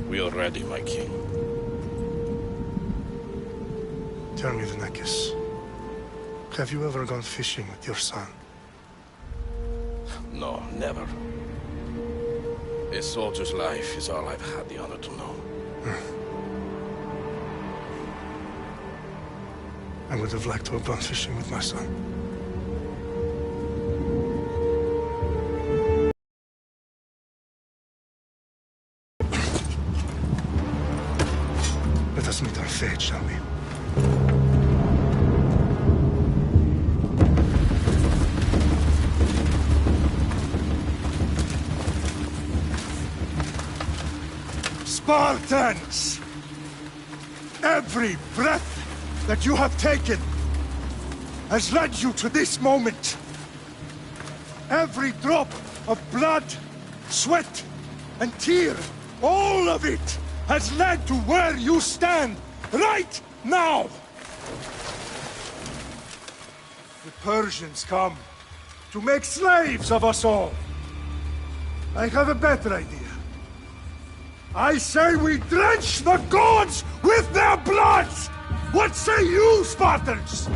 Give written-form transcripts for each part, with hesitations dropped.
We are ready, my king. Tell me, Vinakis, have you ever gone fishing with your son? No, never. A soldier's life is all I've had the honor to know. I would have liked to have gone fishing with my son. Let us meet our fate, shall we? Spartans! Every breath that you have taken has led you to this moment. Every drop of blood, sweat, and tear, all of it has led to where you stand right now. The Persians come to make slaves of us all. I have a better idea. I say we drench the gods with their blood! What say you, Spartans?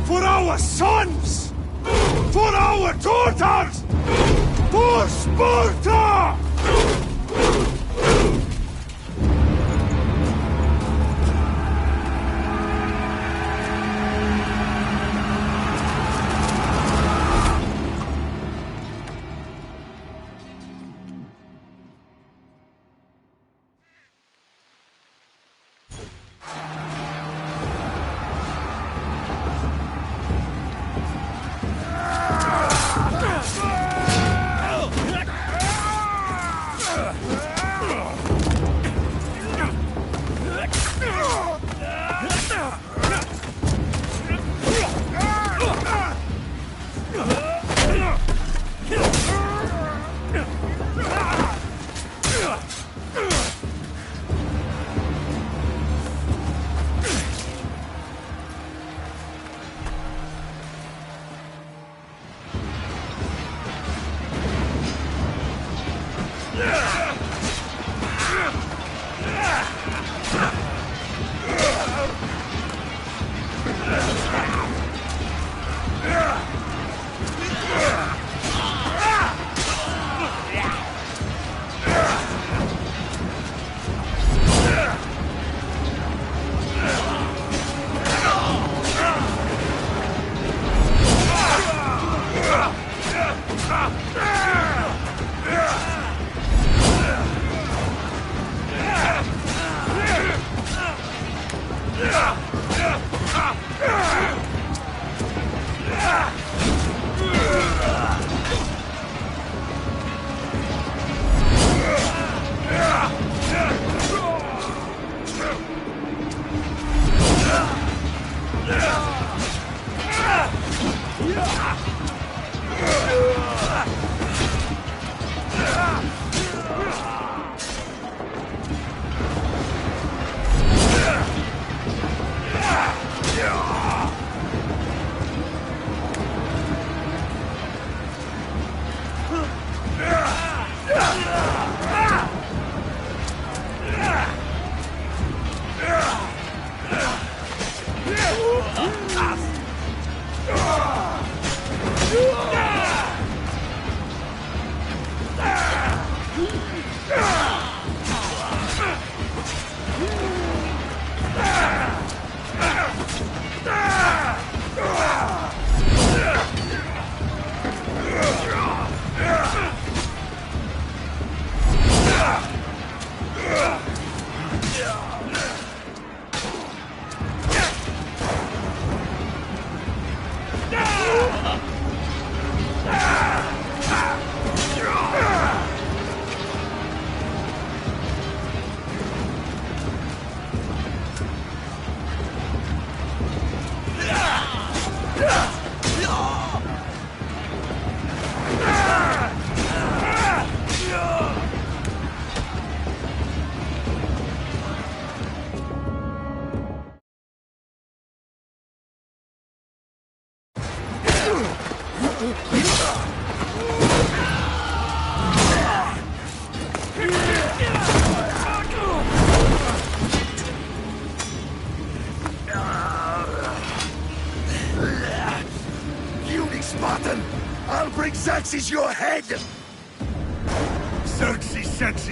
For our sons! For our daughters! For Sparta!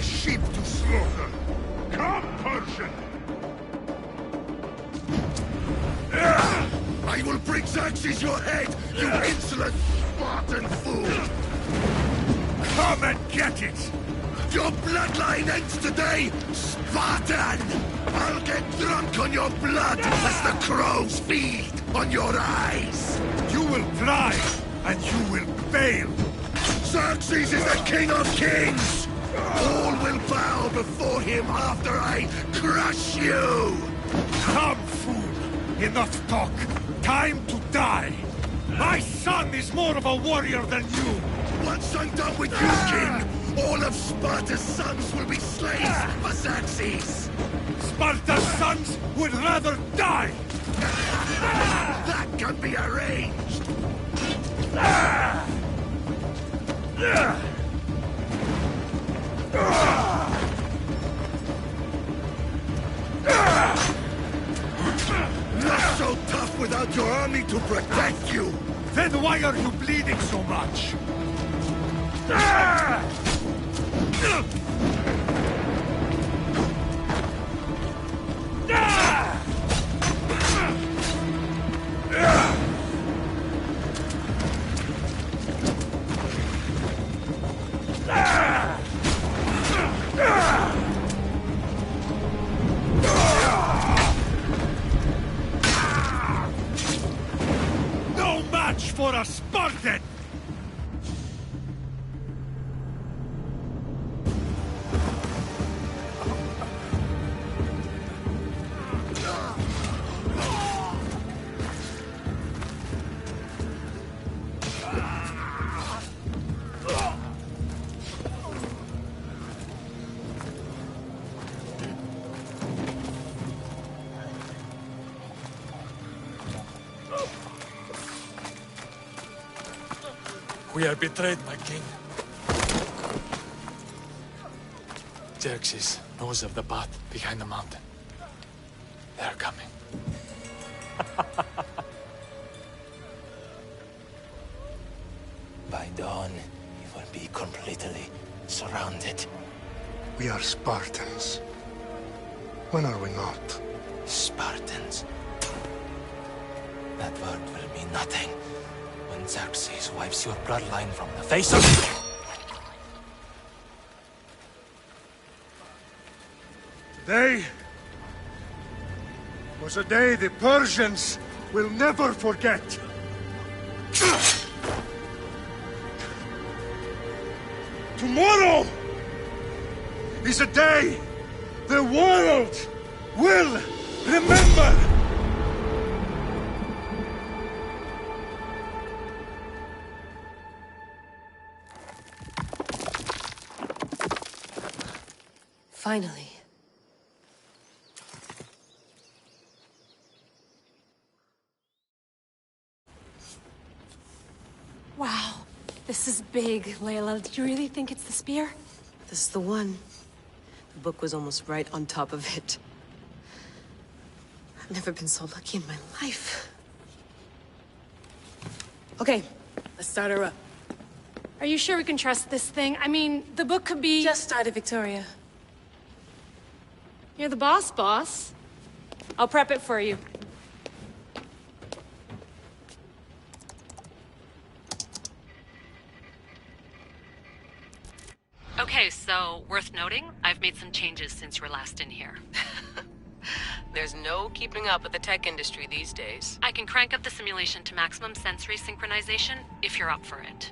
sheep to slaughter. Come, Persian! I will bring Xerxes your head, you insolent Spartan fool! Come and get it! Your bloodline ends today, Spartan! I'll get drunk on your blood as the crows feed on your eyes! You will try, and you will fail! Xerxes is the king of kings! All will bow before him after I crush you! Come, fool! Enough talk! Time to die! My son is more of a warrior than you! Once I'm done with you, king, all of Sparta's sons will be slaves for Xerxes! Sparta's sons would rather die! That can be arranged! Not so tough without your army to protect you! Then why are you bleeding so much? No match for a Spartan! We are betrayed, my king. Xerxes knows of the path behind the mountain. They are coming. By dawn, we will be completely surrounded. We are Spartans. When are we not? Spartans. That word will mean nothing when Xerxes wipes your bloodline from the face of... Today was a day the Persians will never forget. Tomorrow is a day the world will remember. Finally. Wow, this is big, Layla. Do you really think it's the spear? This is the one. The book was almost right on top of it. I've never been so lucky in my life. Okay, let's start her up. Are you sure we can trust this thing? I mean, the book could be... Just started, Victoria. You're the boss. I'll prep it for you. Okay, so worth noting, I've made some changes since you were last in here. There's no keeping up with the tech industry these days. I can crank up the simulation to maximum sensory synchronization if you're up for it.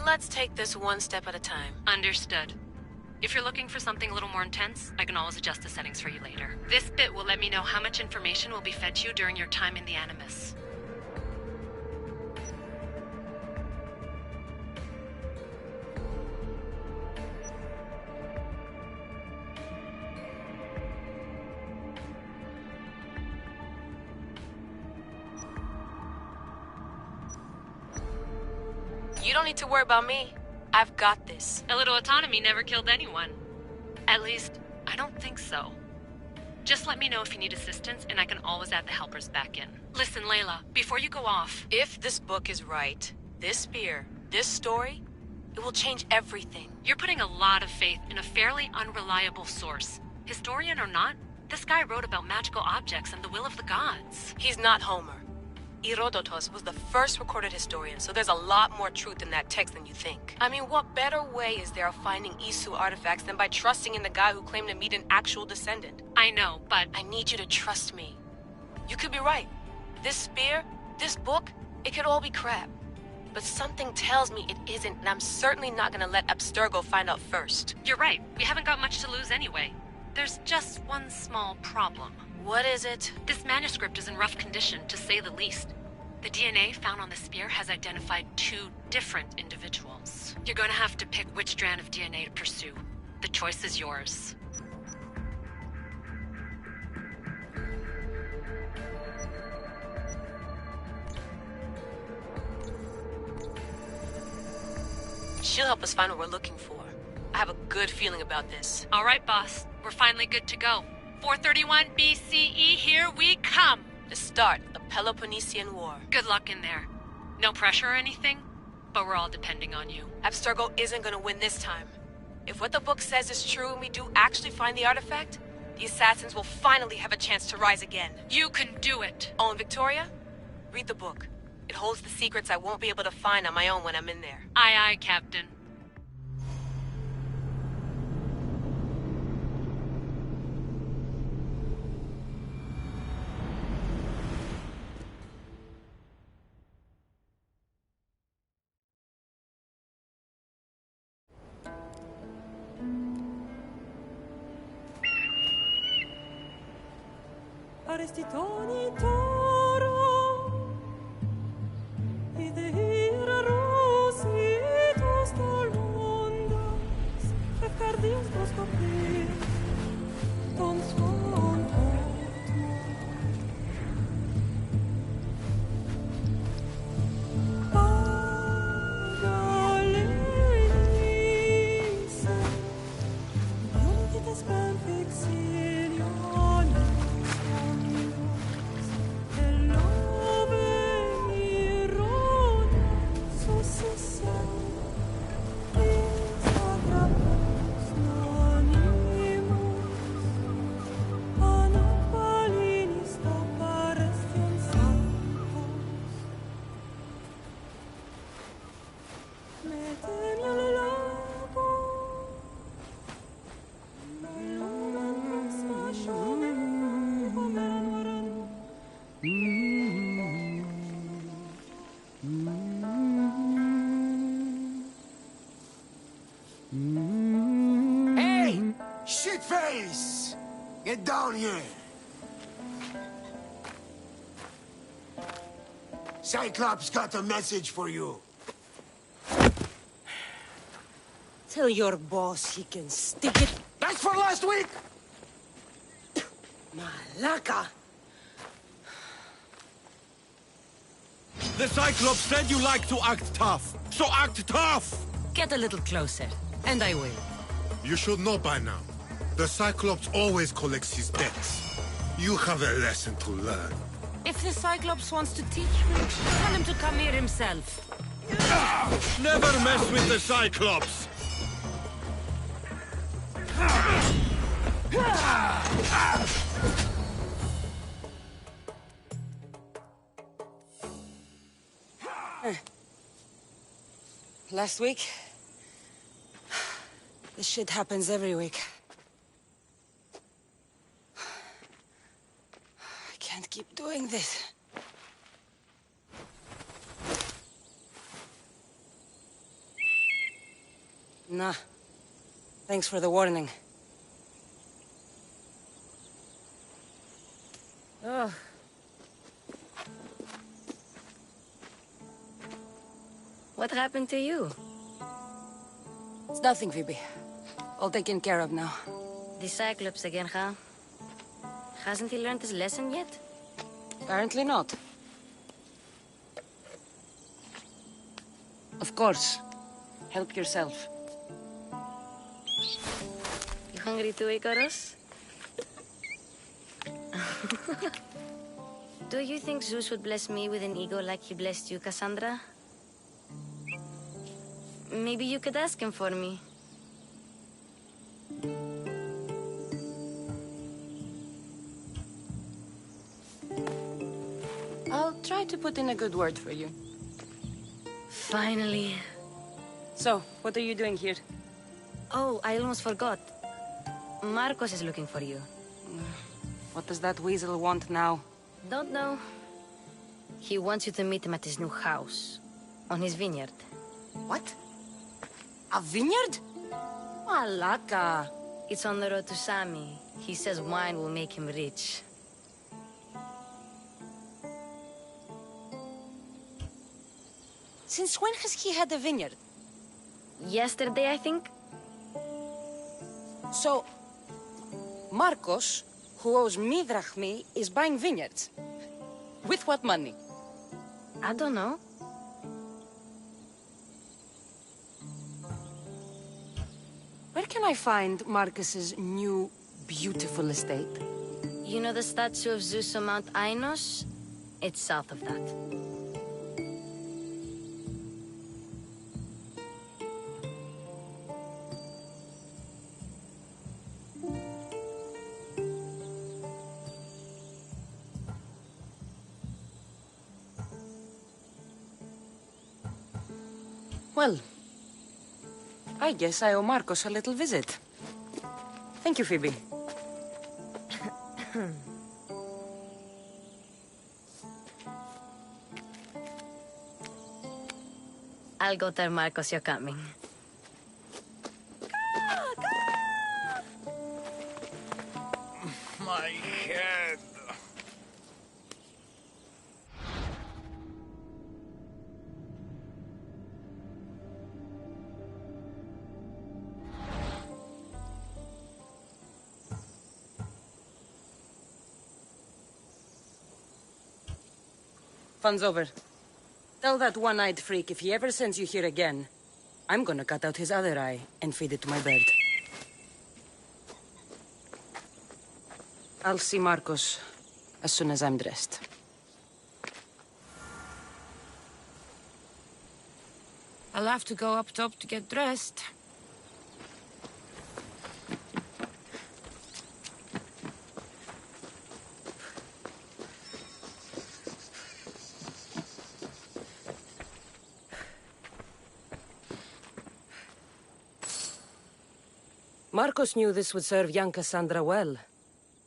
Let's take this one step at a time. Understood. If you're looking for something a little more intense, I can always adjust the settings for you later. This bit will let me know how much information will be fed to you during your time in the Animus. You don't need to worry about me. I've got this. A little autonomy never killed anyone. At least, I don't think so. Just let me know if you need assistance, and I can always add the helpers back in. Listen, Layla, before you go off... If this book is right, this spear, this story, it will change everything. You're putting a lot of faith in a fairly unreliable source. Historian or not, this guy wrote about magical objects and the will of the gods. He's not Homer. Herodotus was the first recorded historian, so there's a lot more truth in that text than you think. I mean, what better way is there of finding Isu artifacts than by trusting in the guy who claimed to meet an actual descendant? I know, but... I need you to trust me. You could be right. This spear, this book, it could all be crap. But something tells me it isn't, and I'm certainly not gonna let Abstergo find out first. You're right. We haven't got much to lose anyway. There's just one small problem. What is it? This manuscript is in rough condition, to say the least. The DNA found on the spear has identified 2 different individuals. You're going to have to pick which strand of DNA to pursue. The choice is yours. She'll help us find what we're looking for. I have a good feeling about this. All right, boss. We're finally good to go. 431 BCE, here we come! The start of the Peloponnesian War. Good luck in there. No pressure or anything, but we're all depending on you. Abstergo isn't gonna win this time. If what the book says is true and we do actually find the artifact, the assassins will finally have a chance to rise again. You can do it! Oh, and Victoria? Read the book. It holds the secrets I won't be able to find on my own when I'm in there. Aye, aye, Captain. Arestitoni toro, idehira rositos tolondas, fefcardios proscopir, ton suon Pagalenise, Ionitas Benfixilion. Hey! Shitface! Get down here! Cyclops got a message for you. Tell your boss he can stick it. That's for last week! Malaka! The Cyclops said you like to act tough, so act tough! Get a little closer, and I will. You should know by now. The Cyclops always collects his debts. You have a lesson to learn. If the Cyclops wants to teach me, tell him to come here himself. Never mess with the Cyclops! Last week? This shit happens every week. I can't keep doing this. Nah. Thanks for the warning. Oh. What happened to you? It's nothing, Phoebe. All taken care of now. The Cyclops again, huh? Hasn't he learned his lesson yet? Apparently not. Of course. Help yourself. You hungry too, Icarus? Do you think Zeus would bless me with an ego like he blessed you, Cassandra? Maybe you could ask him for me. I'll try to put in a good word for you. Finally. So, what are you doing here? Oh, I almost forgot. Marcos is looking for you. What does that weasel want now? Don't know. He wants you to meet him at his new house. On his vineyard. What? A vineyard? Malaka. It's on the road to Sami. He says wine will make him rich. Since when has he had a vineyard? Yesterday, I think. So, Marcos, who owes me drachmi, is buying vineyards. With what money? I don't know. Where can I find Marcus's new, beautiful estate? You know the statue of Zeus on Mount Ainos? It's south of that. Well, I guess I owe Marcos a little visit. Thank you, Phoebe. I'll go tell Marcos you're coming. My head. Fun's over. Tell that one-eyed freak if he ever sends you here again, I'm gonna cut out his other eye and feed it to my bird. I'll see Marcos as soon as I'm dressed. I'll have to go up top to get dressed. Marcos knew this would serve young Cassandra well.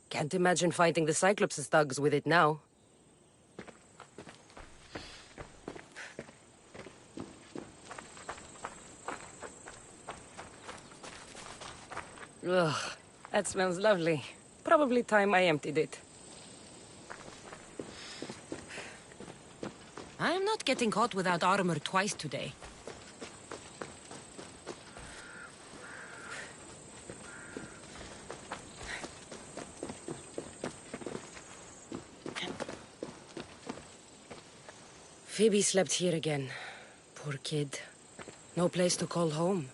Can't imagine fighting the Cyclops' thugs with it now. Ugh, that smells lovely. Probably time I emptied it. I'm not getting caught without armor twice today. Phoebe slept here again. Poor kid. No place to call home.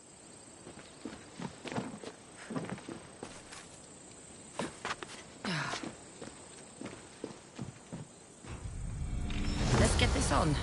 Let's get this on.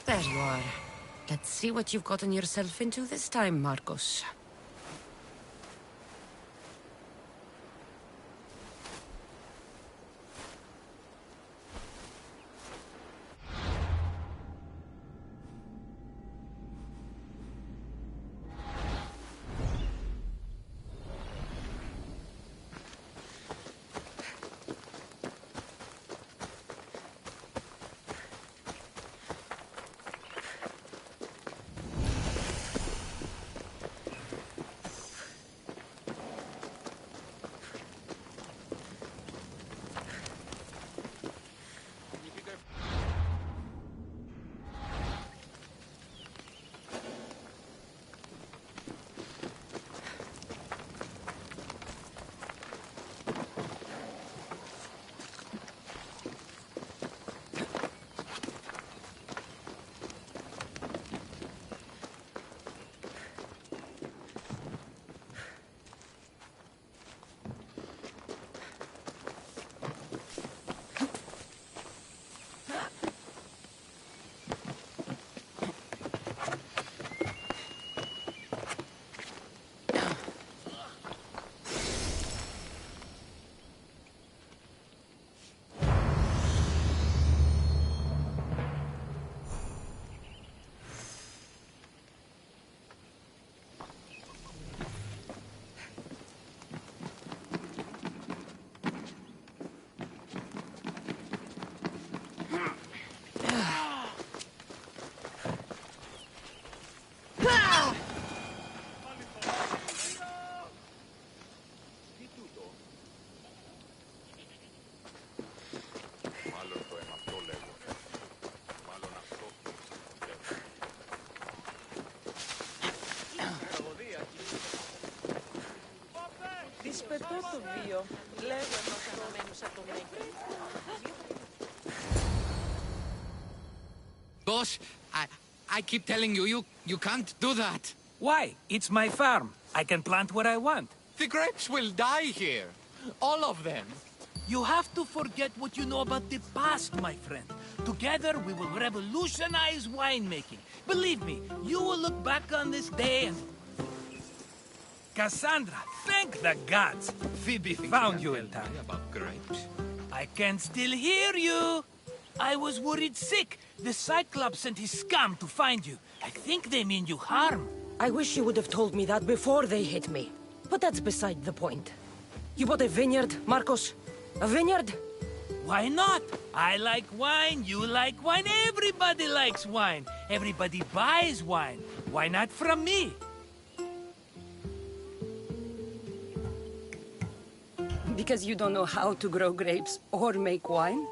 There you are. Let's see what you've gotten yourself into this time, Marcos. Boss, I keep telling you, you can't do that. Why? It's my farm. I can plant what I want. The grapes will die here. All of them. You have to forget what you know about the past, my friend. Together, we will revolutionize winemaking. Believe me, you will look back on this day and... Cassandra, thank the gods. Phoebe found you in time. About grapes? I can still hear you. I was worried sick. The Cyclops sent his scum to find you. I think they mean you harm. I wish you would have told me that before they hit me. But that's beside the point. You bought a vineyard, Marcos? A vineyard? Why not? I like wine, you like wine, everybody likes wine. Everybody buys wine. Why not from me? Because you don't know how to grow grapes or make wine?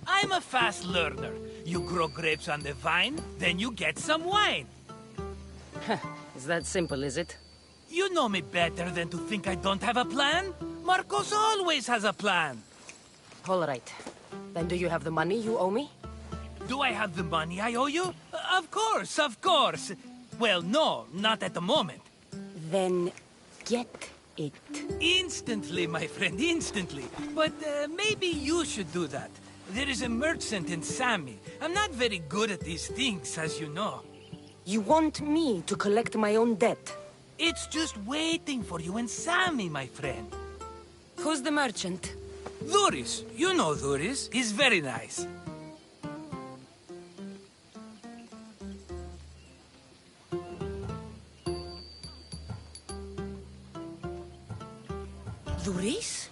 I'm a fast learner. You grow grapes on the vine, then you get some wine. Is that simple, is it? You know me better than to think I don't have a plan. Marcos always has a plan. All right. Then do you have the money you owe me? Do I have the money I owe you? Of course, of course. Well, no, not at the moment. Then get it. Instantly, my friend, instantly. But maybe you should do that. There is a merchant in Sami. I'm not very good at these things, as you know. You want me to collect my own debt? It's just waiting for you in Sami, my friend. Who's the merchant? Duris. You know Duris. He's very nice. Duris?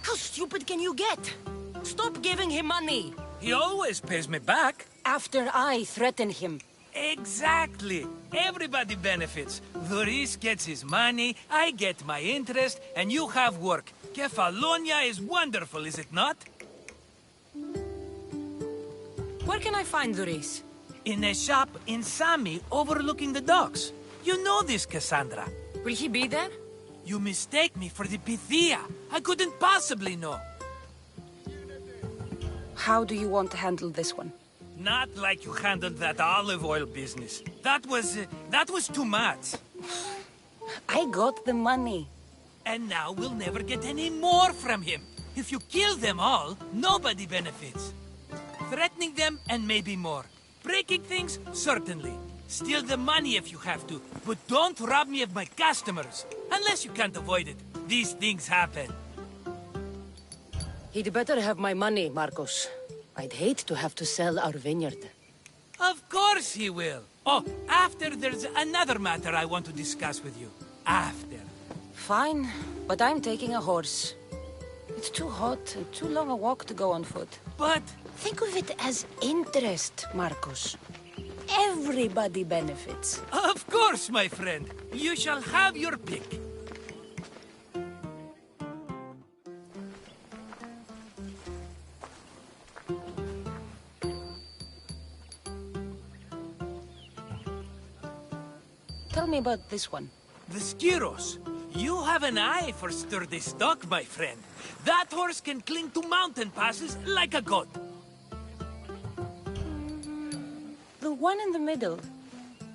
How stupid can you get? Stop giving him money! He always pays me back. After I threaten him. Exactly. Everybody benefits. Duris gets his money, I get my interest, and you have work. Kefalonia is wonderful, is it not? Where can I find Duris? In a shop in Sami, overlooking the docks. You know this, Cassandra. Will he be there? You mistake me for the Pythia. I couldn't possibly know. How do you want to handle this one? Not like you handled that olive oil business. That was too much. I got the money. And now we'll never get any more from him. If you kill them all, nobody benefits. Threatening them, and maybe more. Breaking things, certainly. Steal the money if you have to, but don't rob me of my customers. Unless you can't avoid it. These things happen. He'd better have my money, Marcos. I'd hate to have to sell our vineyard. Of course he will. Oh, after there's another matter I want to discuss with you. After. Fine, but I'm taking a horse. It's too hot and too long a walk to go on foot. But... think of it as interest, Marcos. Everybody benefits. Of course, my friend. You shall have your pick. Tell me about this one. The Skiros. You have an eye for sturdy stock, my friend. That horse can cling to mountain passes like a goat. The one in the middle.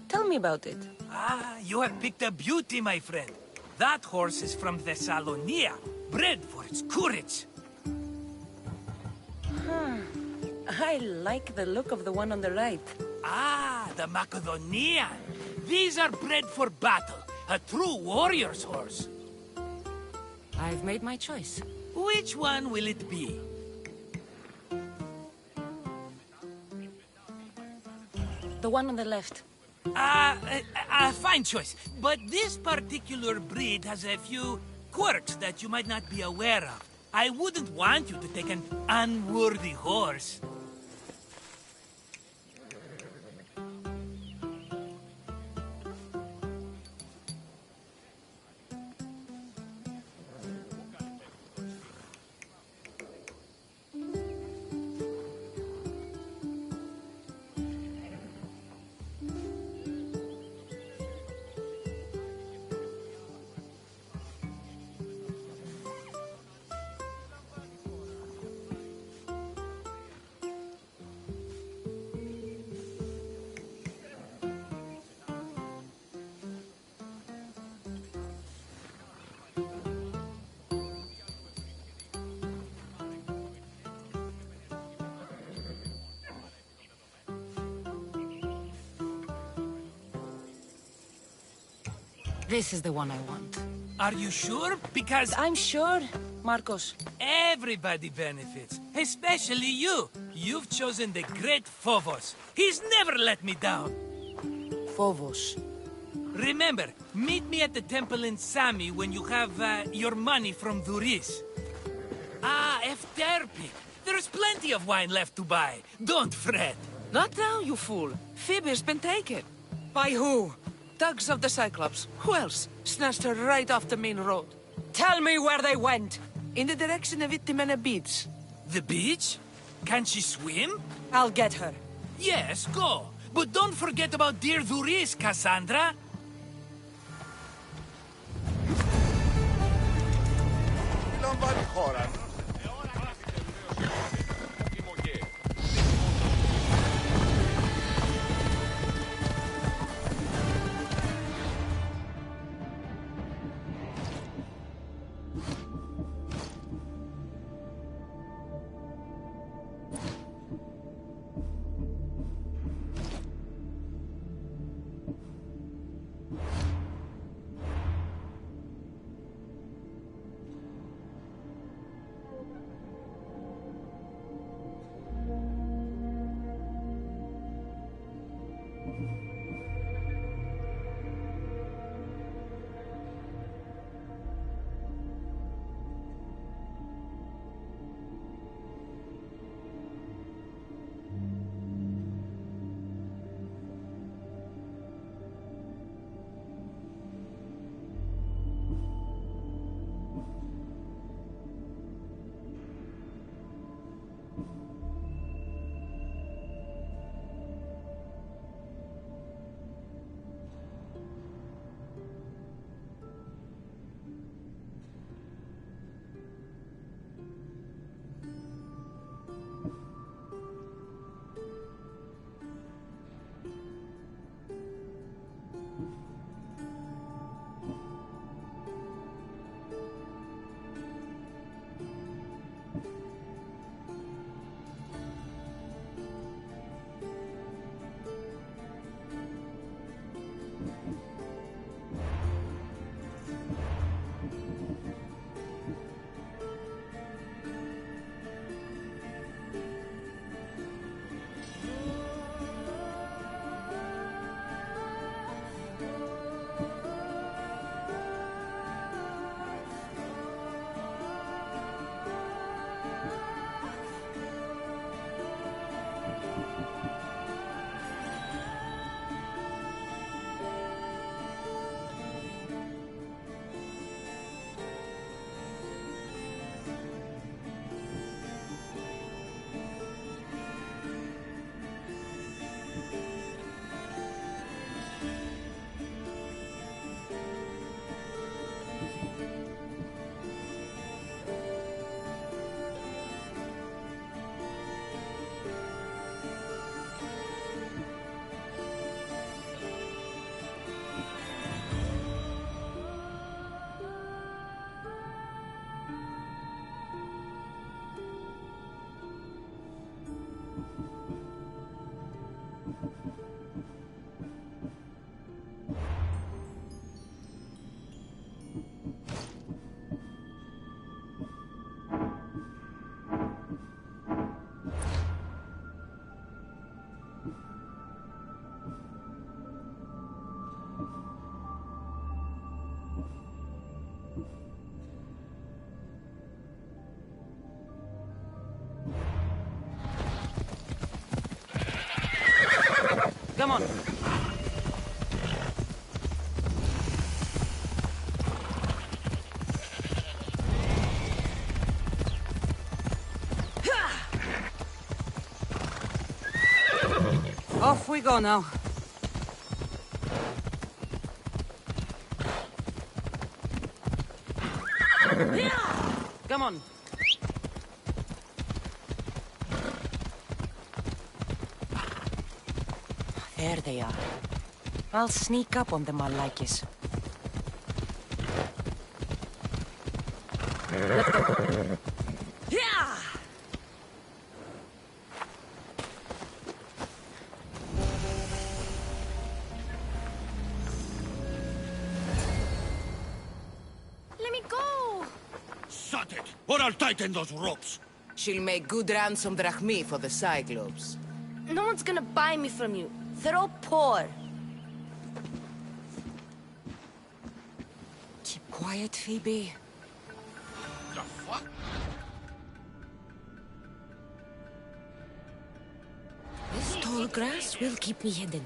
Tell me about it. Ah, you have picked a beauty, my friend. That horse is from Thessalonia, bred for its courage. I like the look of the one on the right. Ah, the Macedonian. These are bred for battle. A true warrior's horse. I've made my choice. Which one will it be? The one on the left. Fine choice. But this particular breed has a few quirks that you might not be aware of. I wouldn't want you to take an unworthy horse. This is the one I want. Are you sure? Because I'm sure, Marcos. everybody benefits, especially you. You've chosen the great Phobos. He's never let me down. Phobos. Remember, meet me at the temple in Sami when you have your money from Duris. Ah, Efterpi. There's plenty of wine left to buy. Don't fret. Not now, you fool. Phoebe's been taken. By who? Thugs of the Cyclops. Who else? Snatched her right off the main road. Tell me where they went. In the direction of Itimena Beach. The beach? Can she swim? I'll get her. Yes, go. But don't forget about dear Duris, Cassandra. Come on. Off we go now. Come on. There they are. I'll sneak up on them, Malakis. Let's go. Yeah! or I'll tighten those ropes. She'll make good ransom drachmi for the Cyclops. No one's gonna buy me from you. They're all poor. Keep quiet, Phoebe. The fuck? This tall grass will keep me hidden.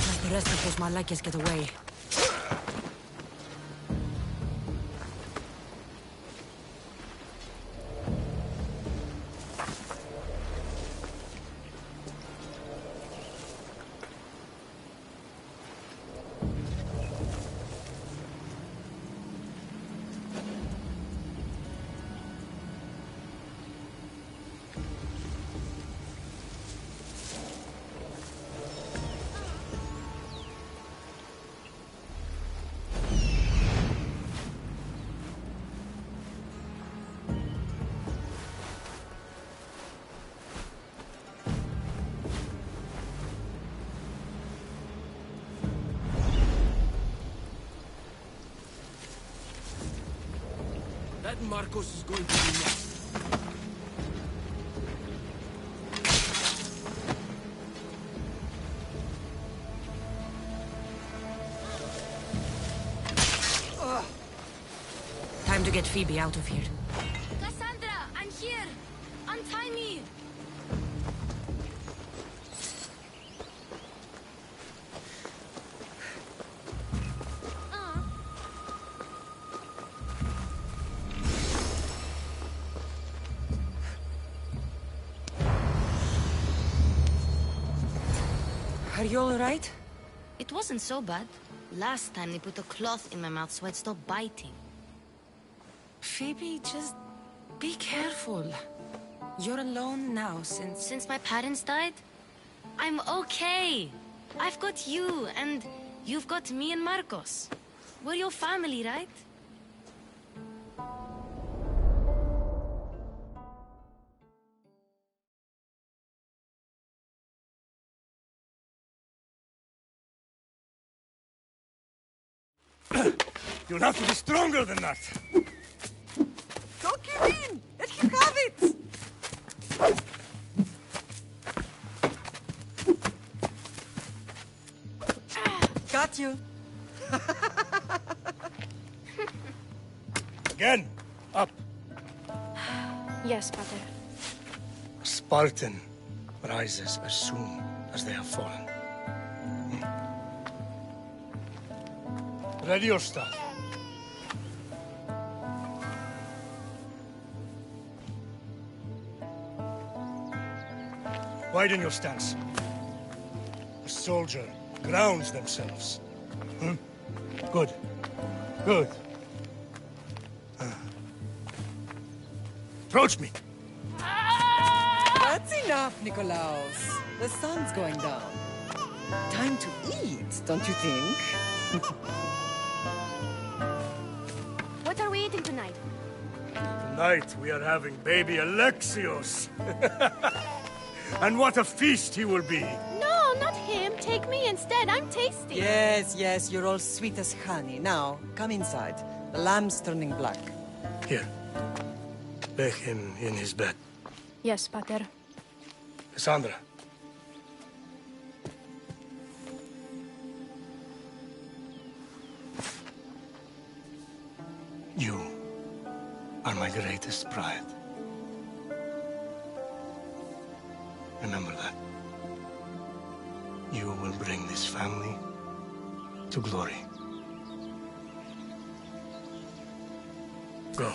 Let the rest of those Malakias get away. That Marcos is going to be next. Time to get Phoebe out of here. Cassandra, I'm here! Untie me! Are you all right? It wasn't so bad. Last time they put a cloth in my mouth so I'd stop biting. Phoebe, just be careful. You're alone now since... Since my parents died? I'm okay. I've got you, and you've got me and Marcos. We're your family, right? You'll have to be stronger than that. Don't give in! Let him have it! Got you. Again, up. Yes, Pater. A Spartan rises as soon as they have fallen. Ready your staff. Widen your stance. A soldier grounds themselves. Good. Good. Approach me. That's enough, Nikolaos. The sun's going down. Time to eat, don't you think? What are we eating tonight? Tonight we are having baby Alexios. And what a feast he will be. No, not him. Take me instead. I'm tasty. Yes, yes, you're all sweet as honey. Now, come inside. The lamb's turning black. Here. Lay him in his bed. Yes, Pater. Cassandra. You are my greatest pride. Remember that. You will bring this family to glory. Go.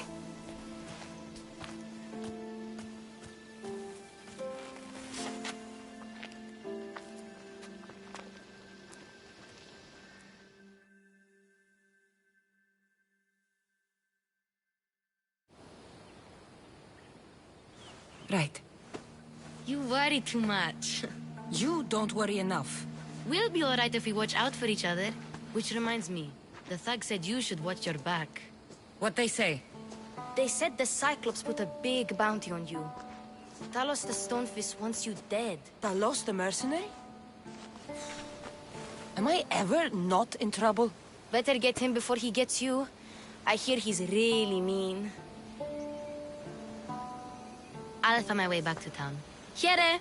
Right. You worry too much. You don't worry enough. We'll be alright if we watch out for each other. Which reminds me, the thug said you should watch your back. What they say? They said the Cyclops put a big bounty on you. Talos the Stonefist wants you dead. Talos the mercenary? Am I ever not in trouble? Better get him before he gets you. I hear he's really mean. I'll find my way back to town. Here!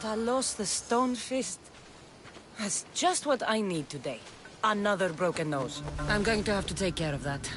Talos the Stonefist. That's just what I need today. Another broken nose. I'm going to have to take care of that.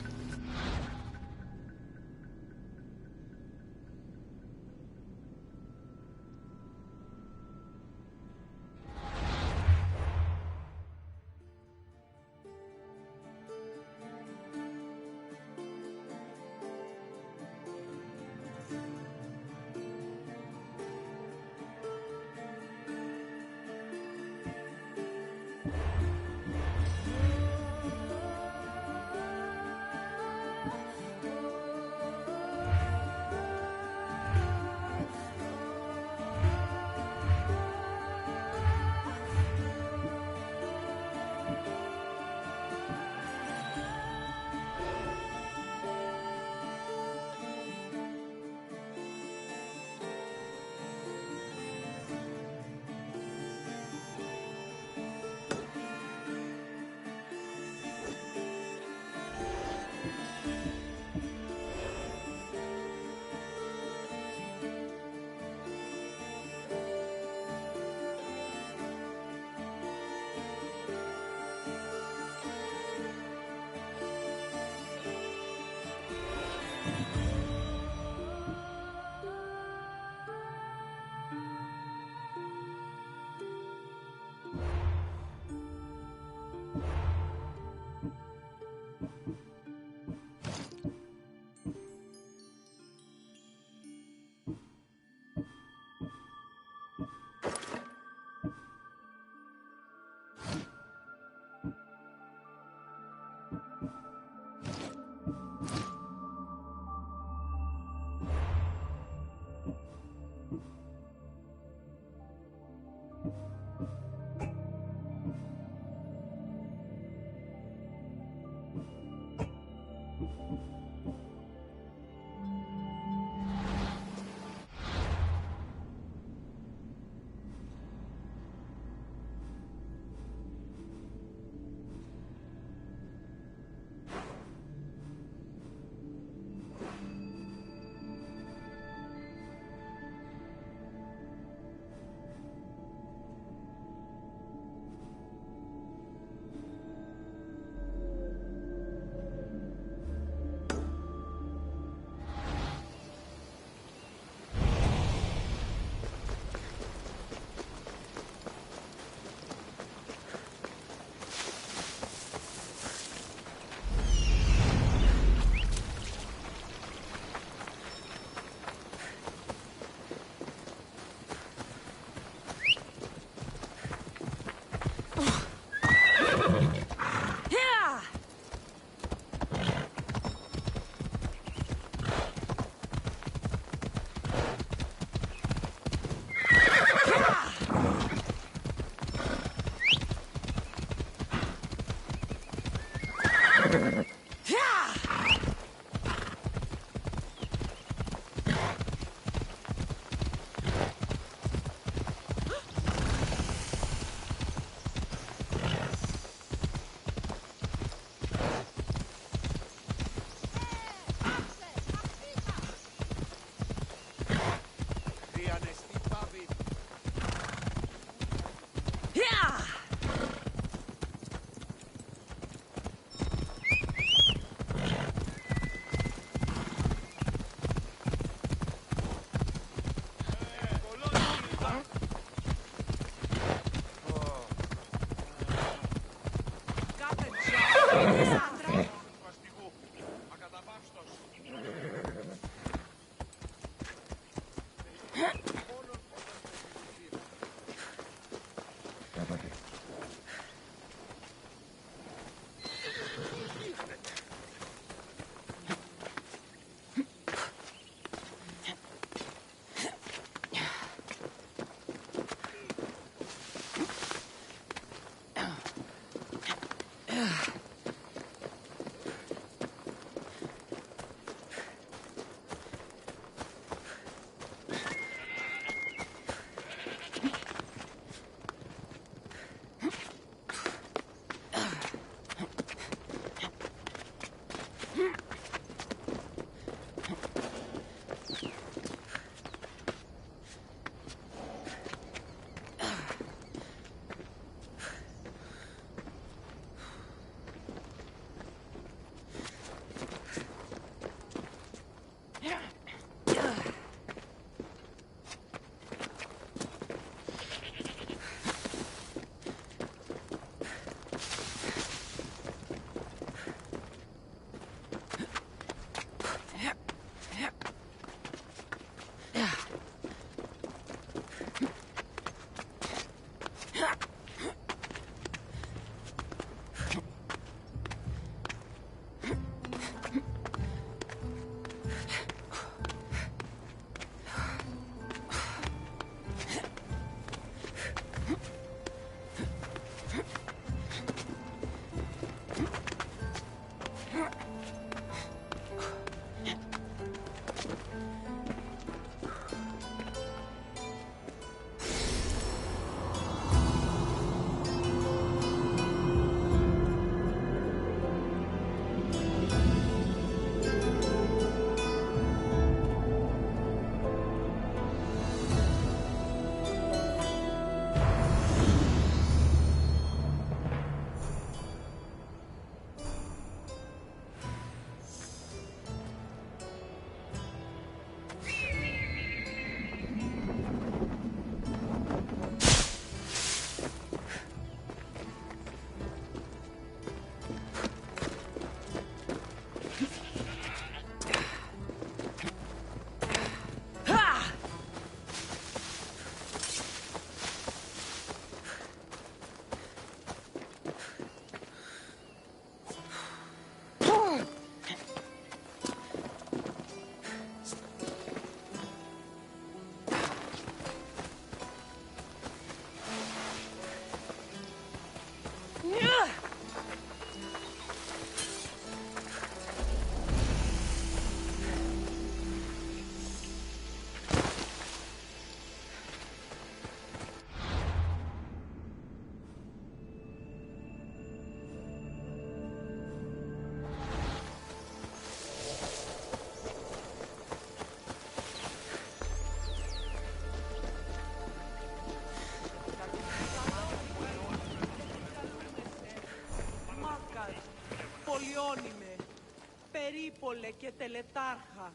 Απόστολε και τελετάρχα,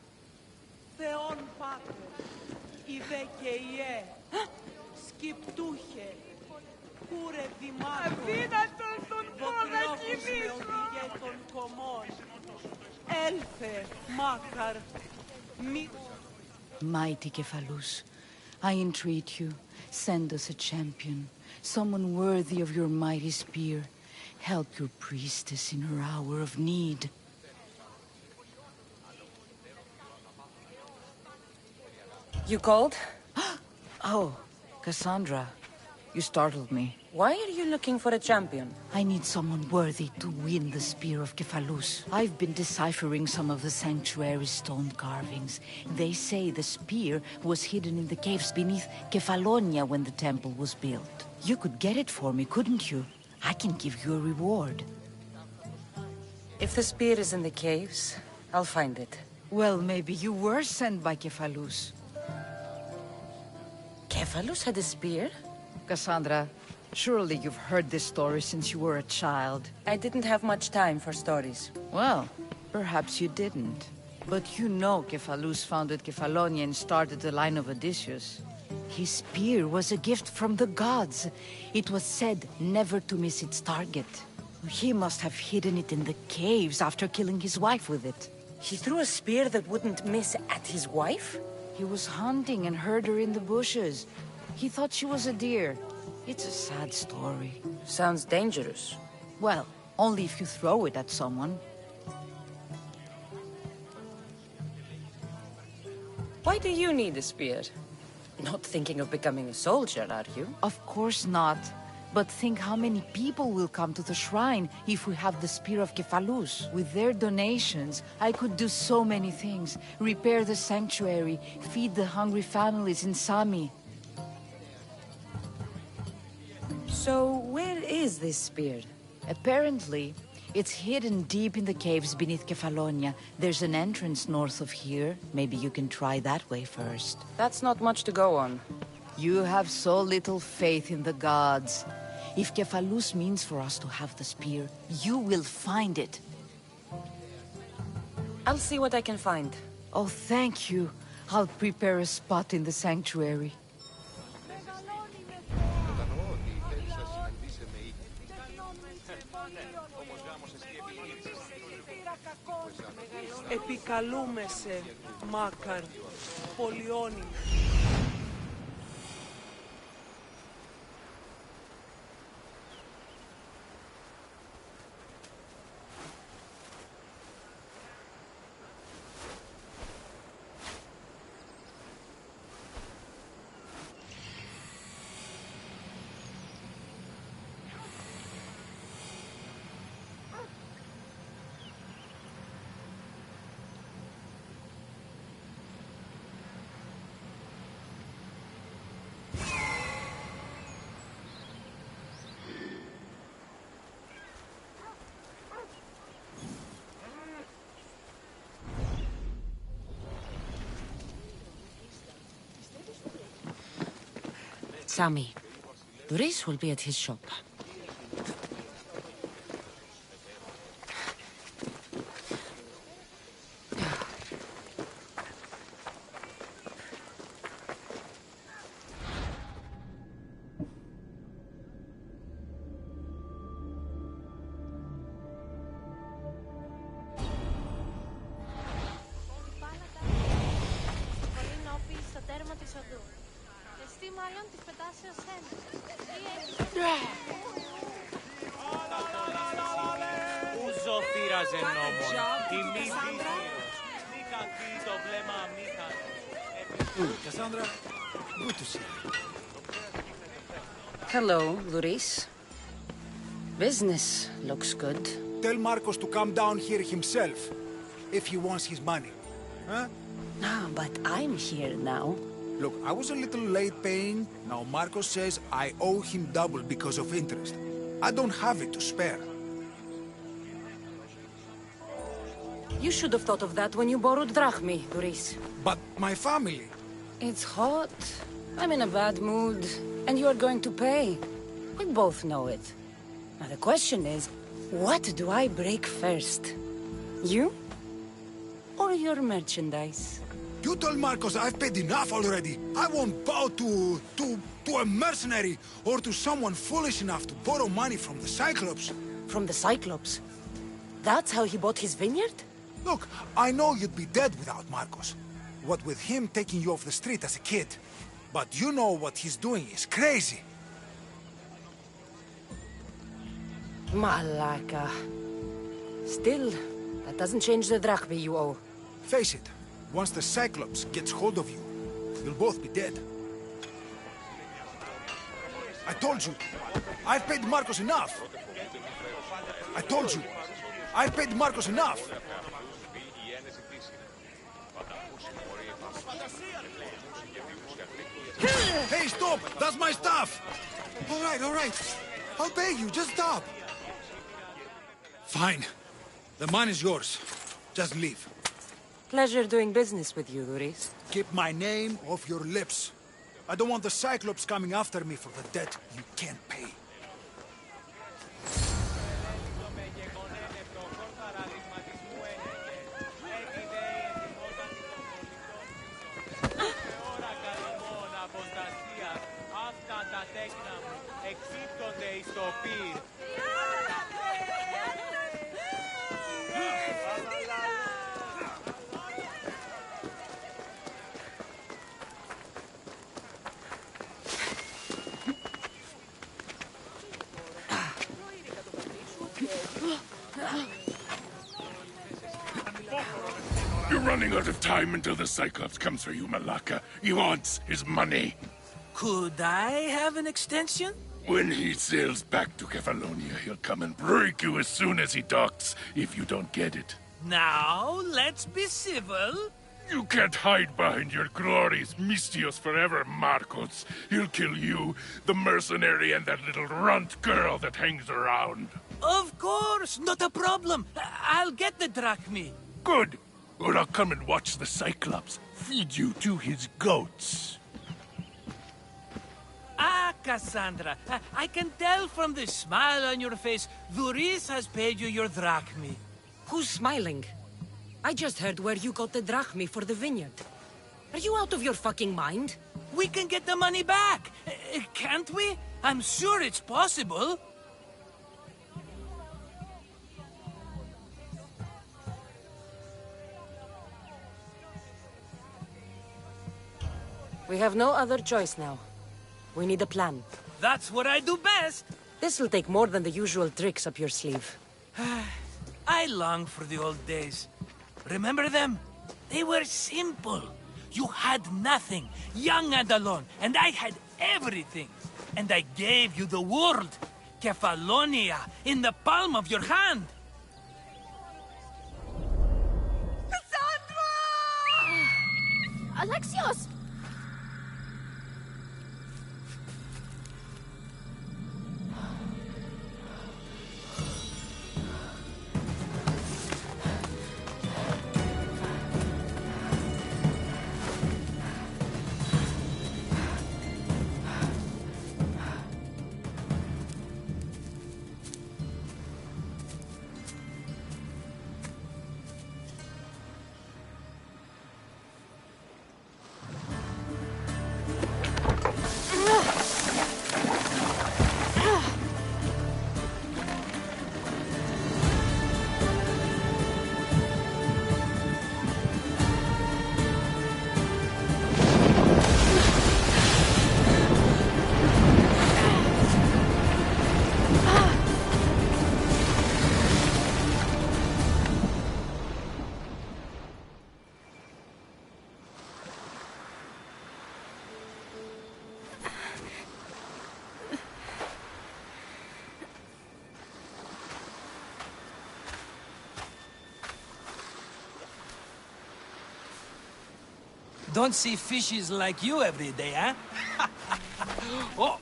Θεόν Πάτερ, Ιδε και Ιε, Σκυπτούχε, Κούρε Δημάκο, αδύνατον τον ποδακινήσω, οδηγέ των κομμών, έλθε Μάκαρ, μη... Mighty Kephalus, I entreat you, send us a champion, someone worthy of your mighty spear. Help your priestess in her hour of need. You called? Oh, Cassandra, you startled me. Why are you looking for a champion? I need someone worthy to win the spear of Kephalus. I've been deciphering some of the sanctuary's stone carvings. They say the spear was hidden in the caves beneath Kefalonia when the temple was built. You could get it for me, couldn't you? I can give you a reward. If the spear is in the caves, I'll find it. Well, maybe you were sent by Kephalus. Kephalus had a spear? Cassandra, surely you've heard this story since you were a child. I didn't have much time for stories. Well, perhaps you didn't. But you know Kephalus founded Kefalonia and started the line of Odysseus. His spear was a gift from the gods. It was said never to miss its target. He must have hidden it in the caves after killing his wife with it. He threw a spear that wouldn't miss at his wife? He was hunting and heard her in the bushes. He thought she was a deer. It's a sad story. Sounds dangerous. Well, only if you throw it at someone. Why do you need a spear? Not thinking of becoming a soldier, are you? Of course not. But think how many people will come to the shrine if we have the spear of Kephalus. With their donations, I could do so many things. Repair the sanctuary, feed the hungry families in Sami. So, where is this spear? Apparently, it's hidden deep in the caves beneath Kefalonia. There's an entrance north of here. Maybe you can try that way first. That's not much to go on. You have so little faith in the gods. If Kephalus means for us to have the spear, you will find it. I'll see what I can find. Oh, thank you. I'll prepare a spot in the sanctuary. Επικαλούμεσαι, Μάκαρ, Πολιόνι. Sami, Duris will be at his shop. Cassandra, good to see you. Hello, Duris. Business looks good. Tell Marcos to come down here himself, if he wants his money. Huh? Ah, but I'm here now. Look, I was a little late paying. Now Marcos says I owe him double because of interest. I don't have it to spare. You should have thought of that when you borrowed drachmi, Duris. But my family... It's hot. I'm in a bad mood. And you are going to pay. We both know it. Now the question is, what do I break first? You? or your merchandise? You told Marcos I've paid enough already. I won't bow to a mercenary or to someone foolish enough to borrow money from the Cyclops. From the Cyclops? That's how he bought his vineyard? Look, I know you'd be dead without Marcos. What with him taking you off the street as a kid. But you know what he's doing is crazy. Malaka. Still, that doesn't change the drachma you owe. Face it, once the Cyclops gets hold of you, you'll both be dead. I told you, I've paid Marcos enough. I told you, I've paid Marcos enough. Hey, stop! That's my stuff! All right. I'll pay you, just stop. Fine. The mine is yours. Just leave. Pleasure doing business with you, Duris. Keep my name off your lips. I don't want the Cyclops coming after me for the debt you can't pay. You're running out of time until the Cyclops comes for you, Malaka. He wants his money. Could I have an extension? When he sails back to Kefalonia, he'll come and break you as soon as he docks, if you don't get it. Now, let's be civil. You can't hide behind your glories, Mistios forever, Marcos. He'll kill you, the mercenary, and that little runt girl that hangs around. Of course, not a problem. I'll get the drachmi. Good. Or I'll come and watch the Cyclops feed you to his goats. Ah, Cassandra, I can tell from the smile on your face, Duris has paid you your drachmi. Who's smiling? I just heard where you got the drachmi for the vineyard. Are you out of your fucking mind? We can get the money back, can't we? I'm sure it's possible. We have no other choice now. We need a plan. That's what I do best. This'll take more than the usual tricks up your sleeve. I long for the old days. Remember them? They were simple. You had nothing, young and alone, and I had everything. And I gave you the world, Kefalonia, in the palm of your hand. Alexios! Don't see fishes like you every day, huh? Oh!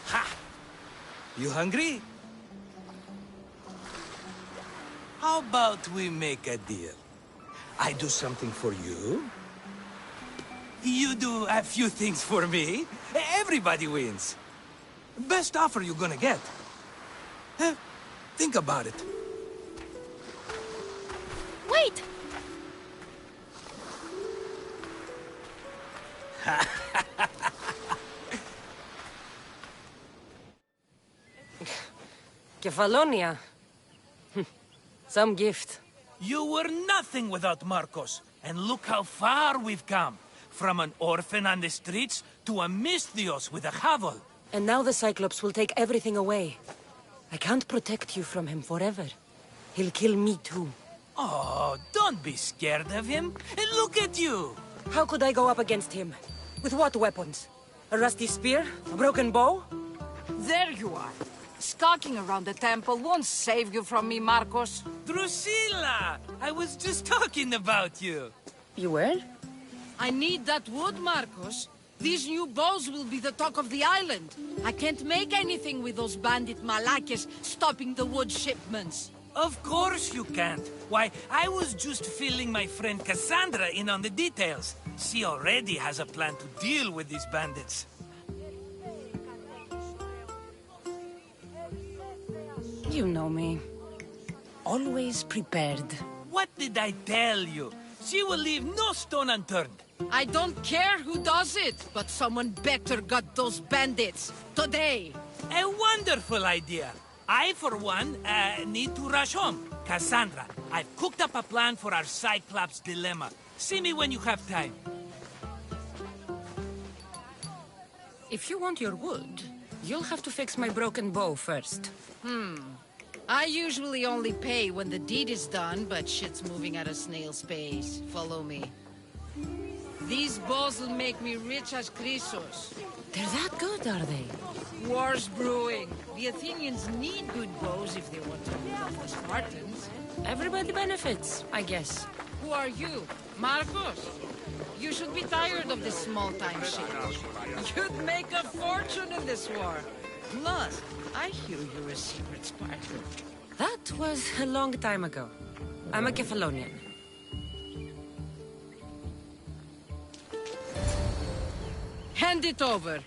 Ha! You hungry? How about we make a deal? I do something for you. You do a few things for me. Everybody wins. Best offer you're gonna get. Think about it. Wait! Kefalonia. Some gift. You were nothing without Marcos, and look how far we've come. From an orphan on the streets to a Misthios with a Havel. And now the Cyclops will take everything away. I can't protect you from him forever. He'll kill me too. Oh, don't be scared of him. And look at you. How could I go up against him? With what weapons? A rusty spear? A broken bow? There you are. Skulking around the temple won't save you from me, Marcos. Drusilla! I was just talking about you. You were? I need that wood, Marcos. These new bows will be the talk of the island. I can't make anything with those bandit malakes stopping the wood shipments. Of course you can't. Why, I was just filling my friend Cassandra in on the details. She already has a plan to deal with these bandits. You know me. Always prepared. What did I tell you? She will leave no stone unturned. I don't care who does it, but someone better got those bandits. Today. A wonderful idea. I, for one, need to rush home. Cassandra, I've cooked up a plan for our Cyclops dilemma. See me when you have time. If you want your wood, you'll have to fix my broken bow first. I usually only pay when the deed is done, but shit's moving at a snail's pace. Follow me. These bows will make me rich as Chrysos. They're that good, are they? War's brewing. The Athenians need good bows if they want to move off the Spartans. Everybody benefits, I guess. Who are you? Marcos? You should be tired of this small-time shit. You'd make a fortune in this war. Plus, I hear you're a secret Spartan. That was a long time ago. I'm a Kefalonian. Hand it over.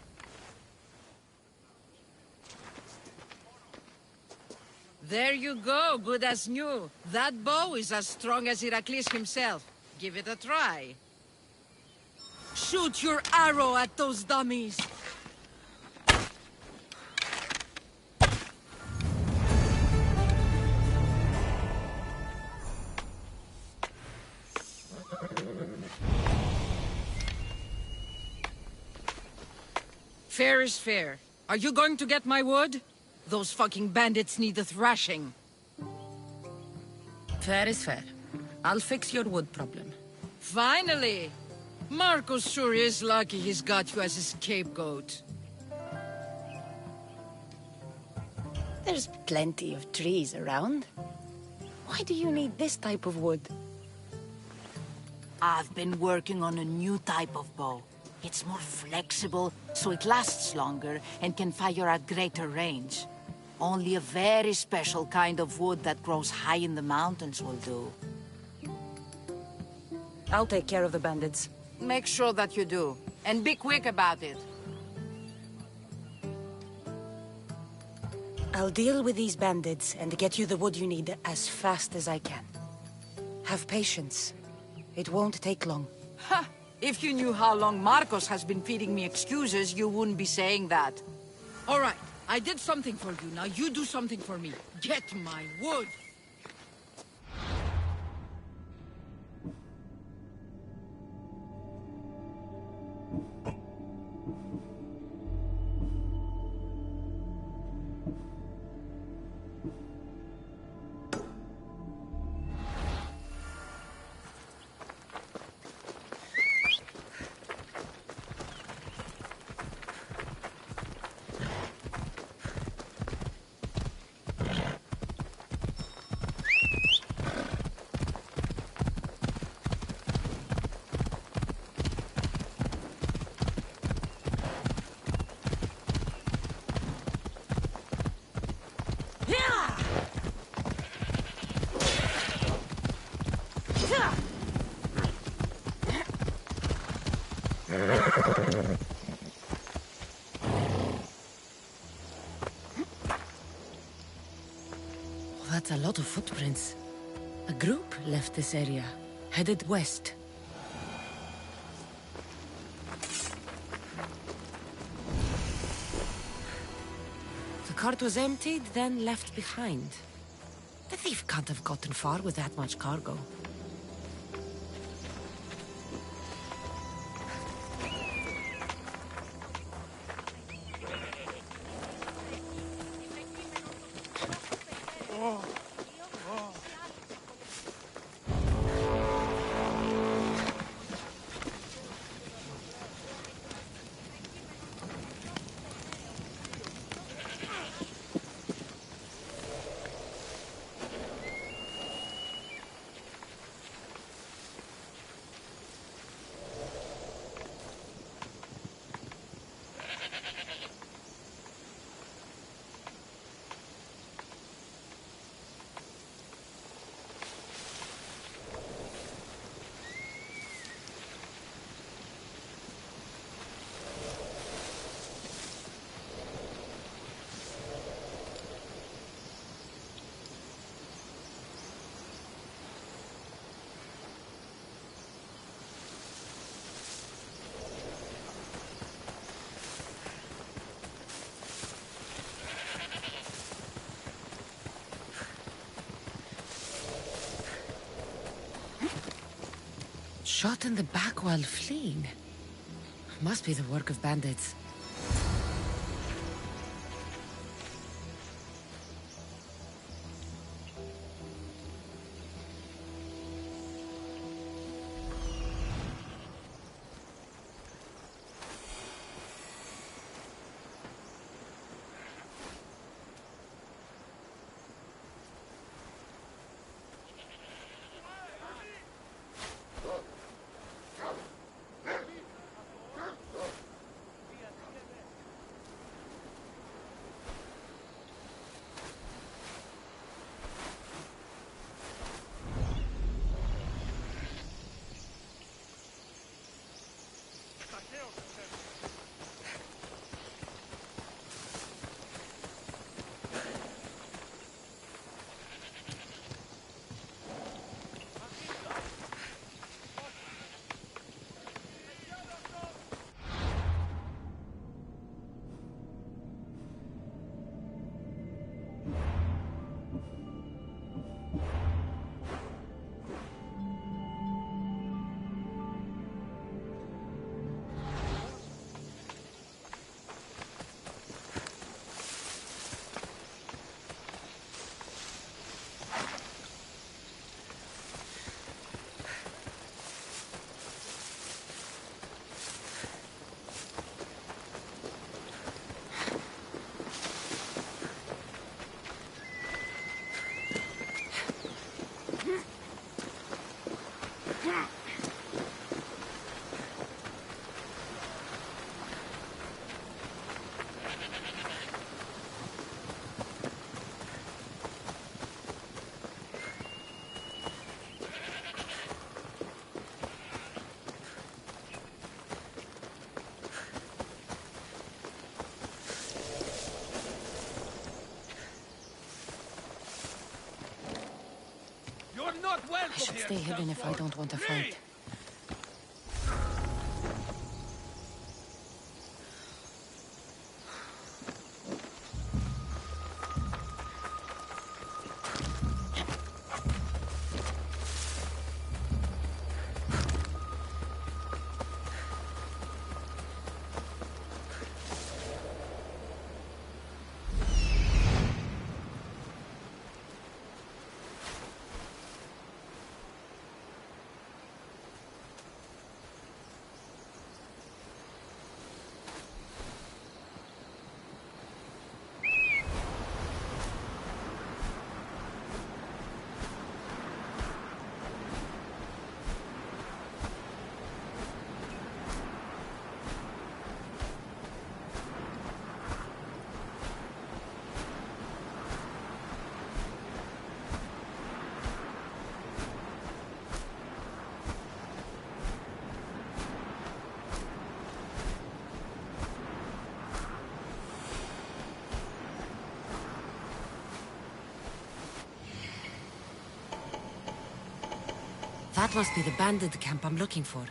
There you go, good as new. That bow is as strong as Heracles himself. Give it a try. Shoot your arrow at those dummies. Fair is fair. Are you going to get my wood? Those fucking bandits need a thrashing. Fair is fair. I'll fix your wood problem. Finally! Marcos sure is lucky he's got you as his scapegoat. There's plenty of trees around. Why do you need this type of wood? I've been working on a new type of bow. It's more flexible, so it lasts longer and can fire at greater range. Only a very special kind of wood that grows high in the mountains will do. I'll take care of the bandits. Make sure that you do. And be quick about it. I'll deal with these bandits and get you the wood you need as fast as I can. Have patience. It won't take long. Ha! If you knew how long Marcos has been feeding me excuses, you wouldn't be saying that. All right, I did something for you. Now you do something for me. Get my wood! That's a lot of footprints. A group left this area, headed west. cart was emptied, then left behind. The thief can't have gotten far with that much cargo. Shot in the back while fleeing. Must be the work of bandits. I should stay hidden if I don't want to fight. That must be the bandit camp I'm looking for.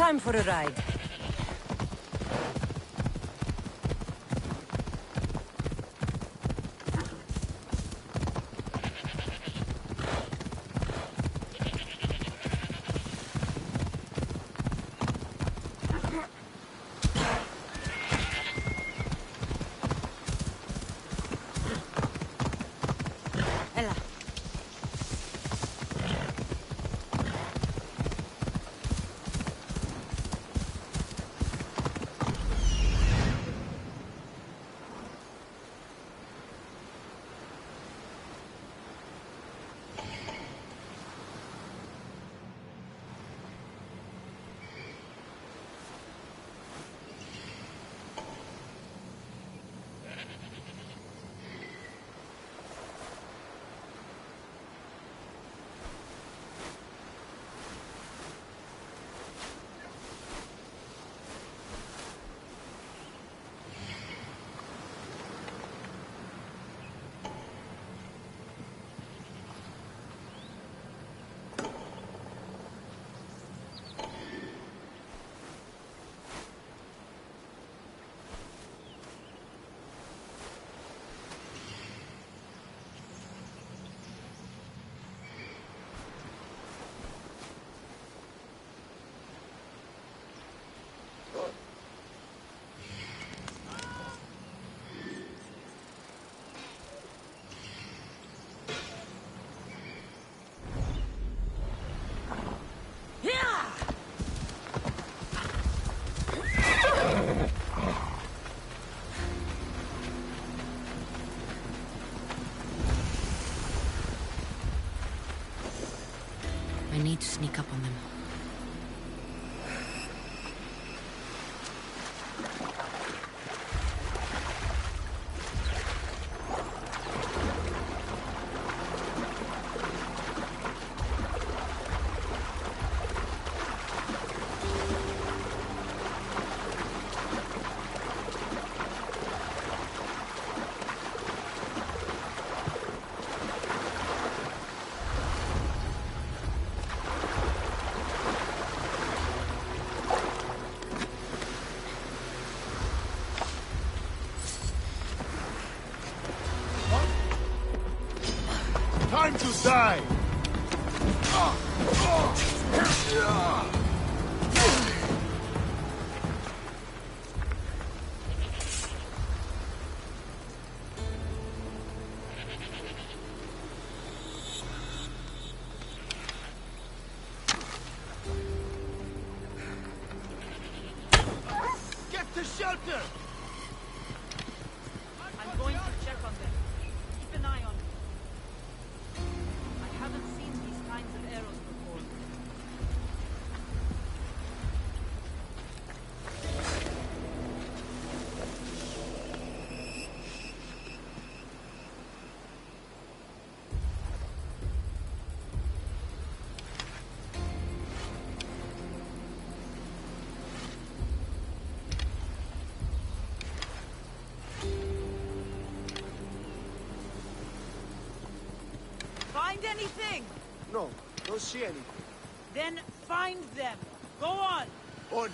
time for a ride. I need to sneak up on them. Time to die! Get to shelter! I'm going to check on them. Keep an eye on them. I haven't seen these kinds of arrows before. Find anything? No, don't see anything. Then find them. Go on. On it.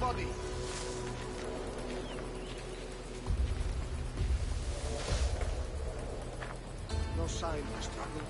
body. No sign of a struggle.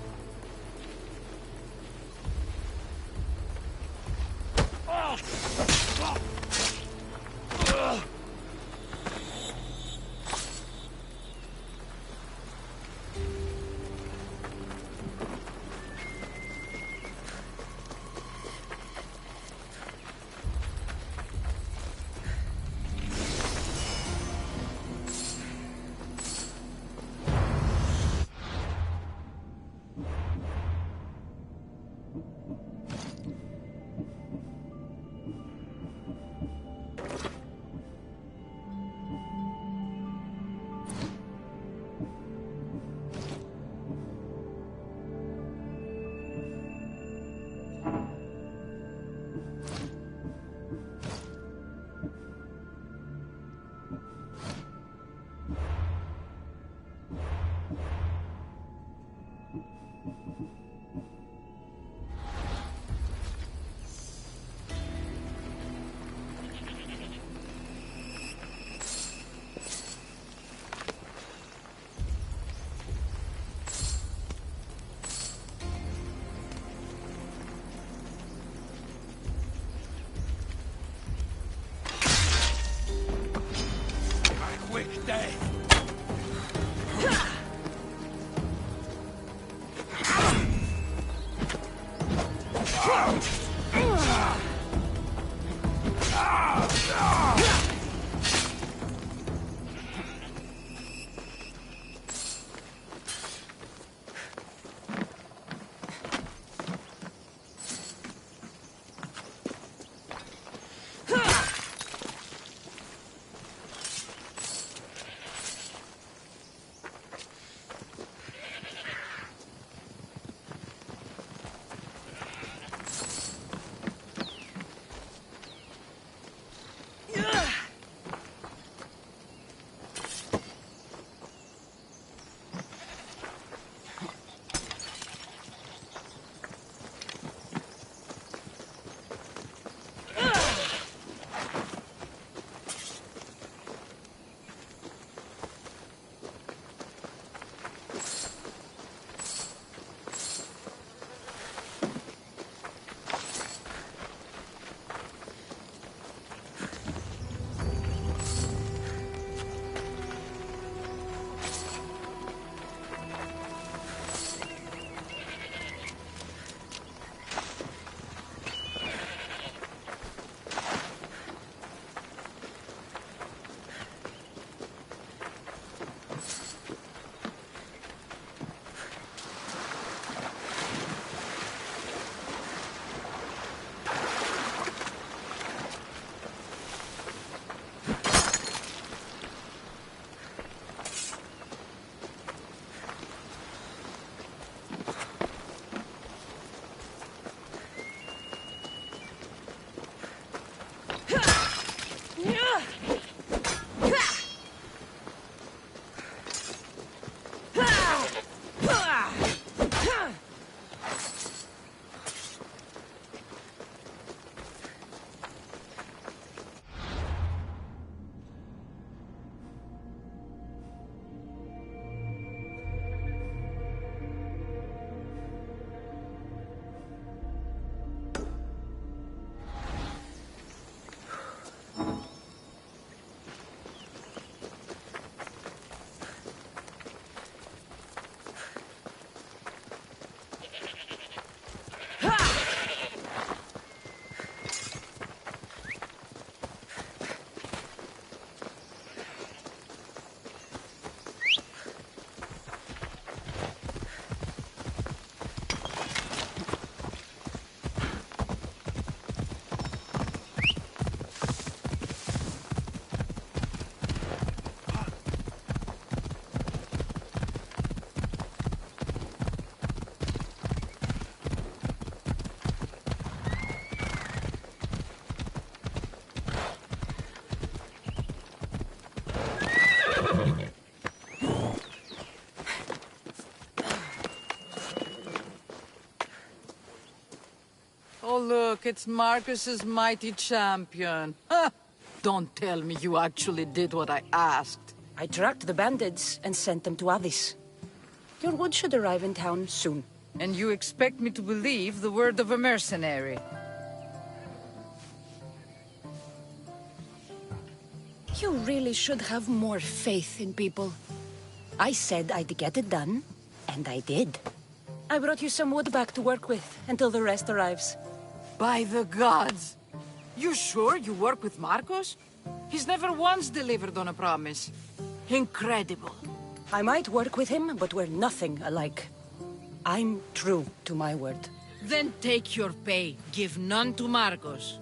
Quick death! Oh, look, it's Marcus's mighty champion. Ha! Don't tell me you actually did what I asked. I tracked the bandits and sent them to Avis. Your wood should arrive in town soon. And you expect me to believe the word of a mercenary? You really should have more faith in people. I said I'd get it done, and I did. I brought you some wood back to work with until the rest arrives. By the gods! You sure you work with Marcos? He's never once delivered on a promise. Incredible. I might work with him, but we're nothing alike. I'm true to my word. Then take your pay. Give none to Marcos.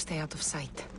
stay out of sight.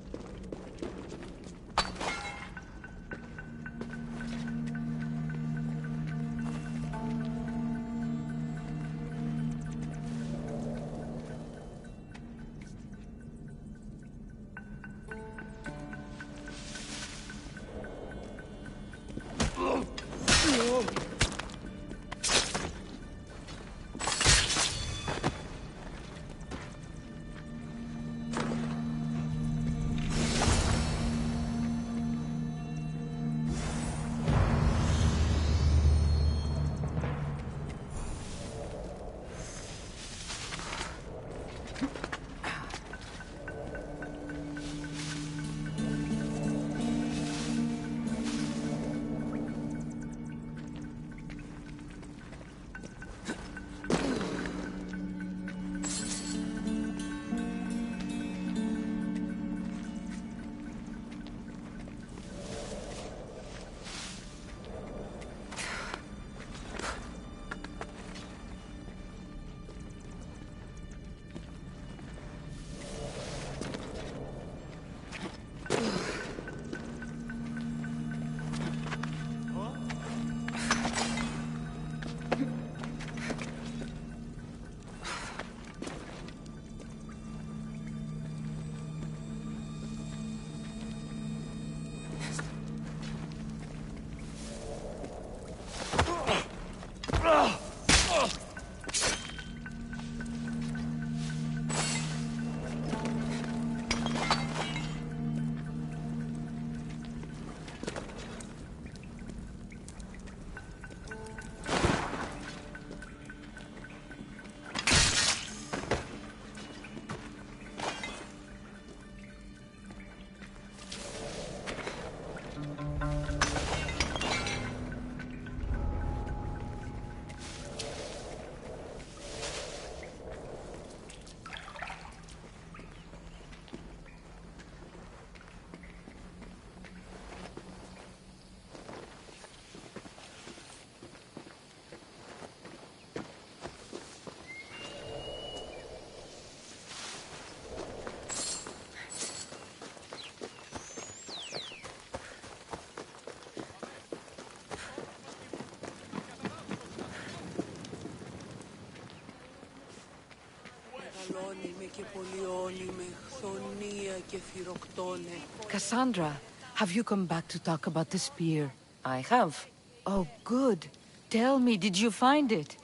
Cassandra, have you come back to talk about the spear? I have. Oh, good. Tell me, did you find it?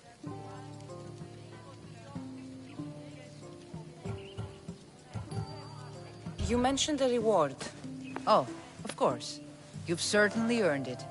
You mentioned a reward. Oh, of course. You've certainly earned it.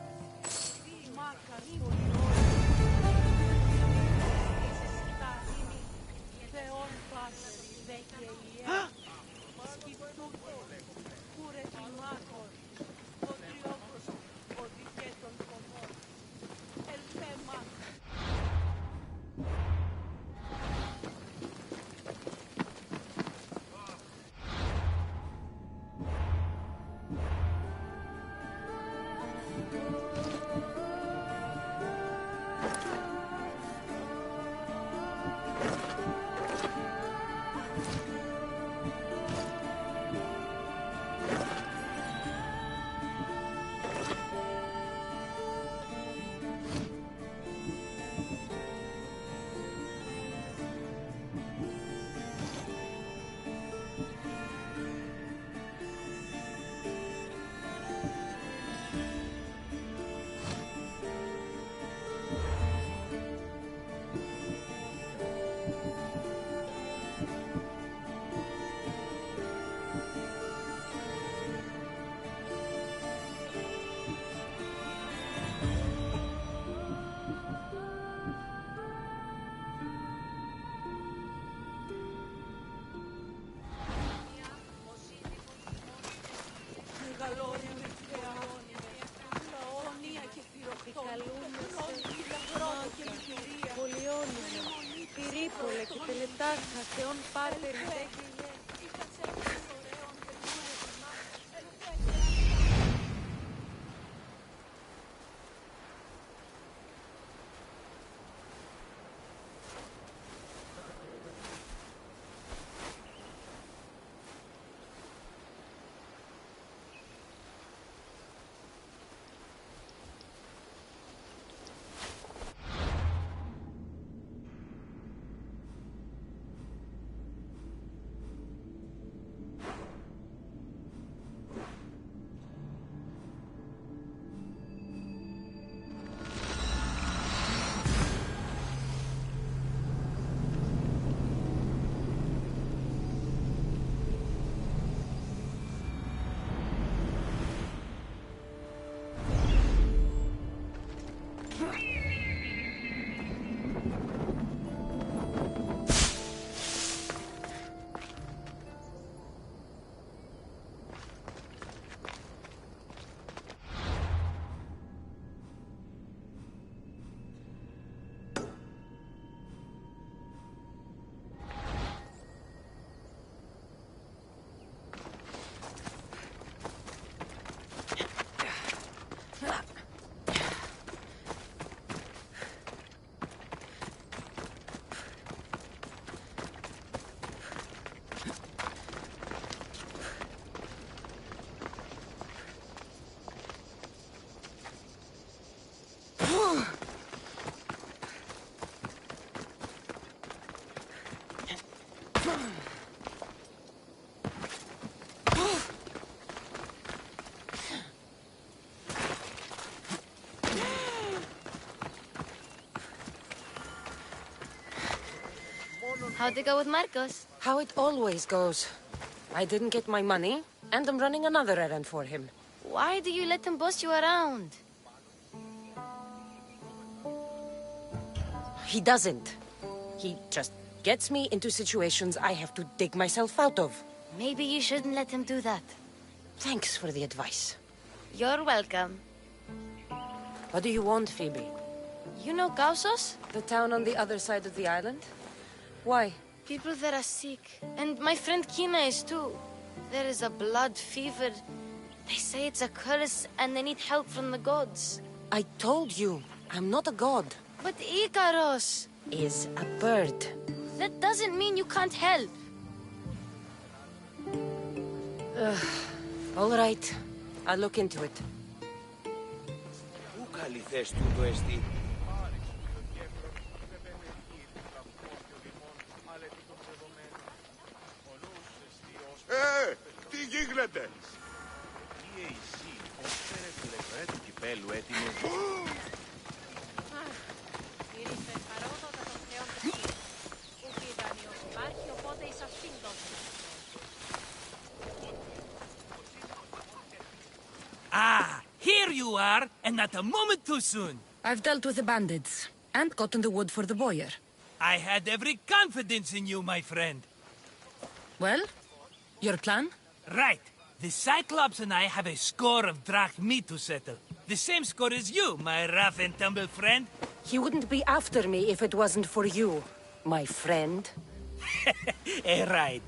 How'd it go with Marcos? How it always goes. I didn't get my money, and I'm running another errand for him. Why do you let him boss you around? He doesn't. He just gets me into situations I have to dig myself out of. Maybe you shouldn't let him do that. Thanks for the advice. You're welcome. What do you want, Phoebe? You know Kausos? The town on the other side of the island? Why? People there are sick. And my friend Kina is too. There is a blood fever. They say it's a curse and they need help from the gods. I told you, I'm not a god. But Ikaros is a bird. That doesn't mean you can't help. All right. I'll look into it. Τι γίνεται! Ah, here you are, and not a moment too soon. I've dealt with the bandits, and gotten the wood for the boiler. I had every confidence in you, my friend. Well, your plan? Right. The Cyclops and I have a score of drachmi to settle. The same score as you, my rough and tumble friend. He wouldn't be after me if it wasn't for you, my friend. Right.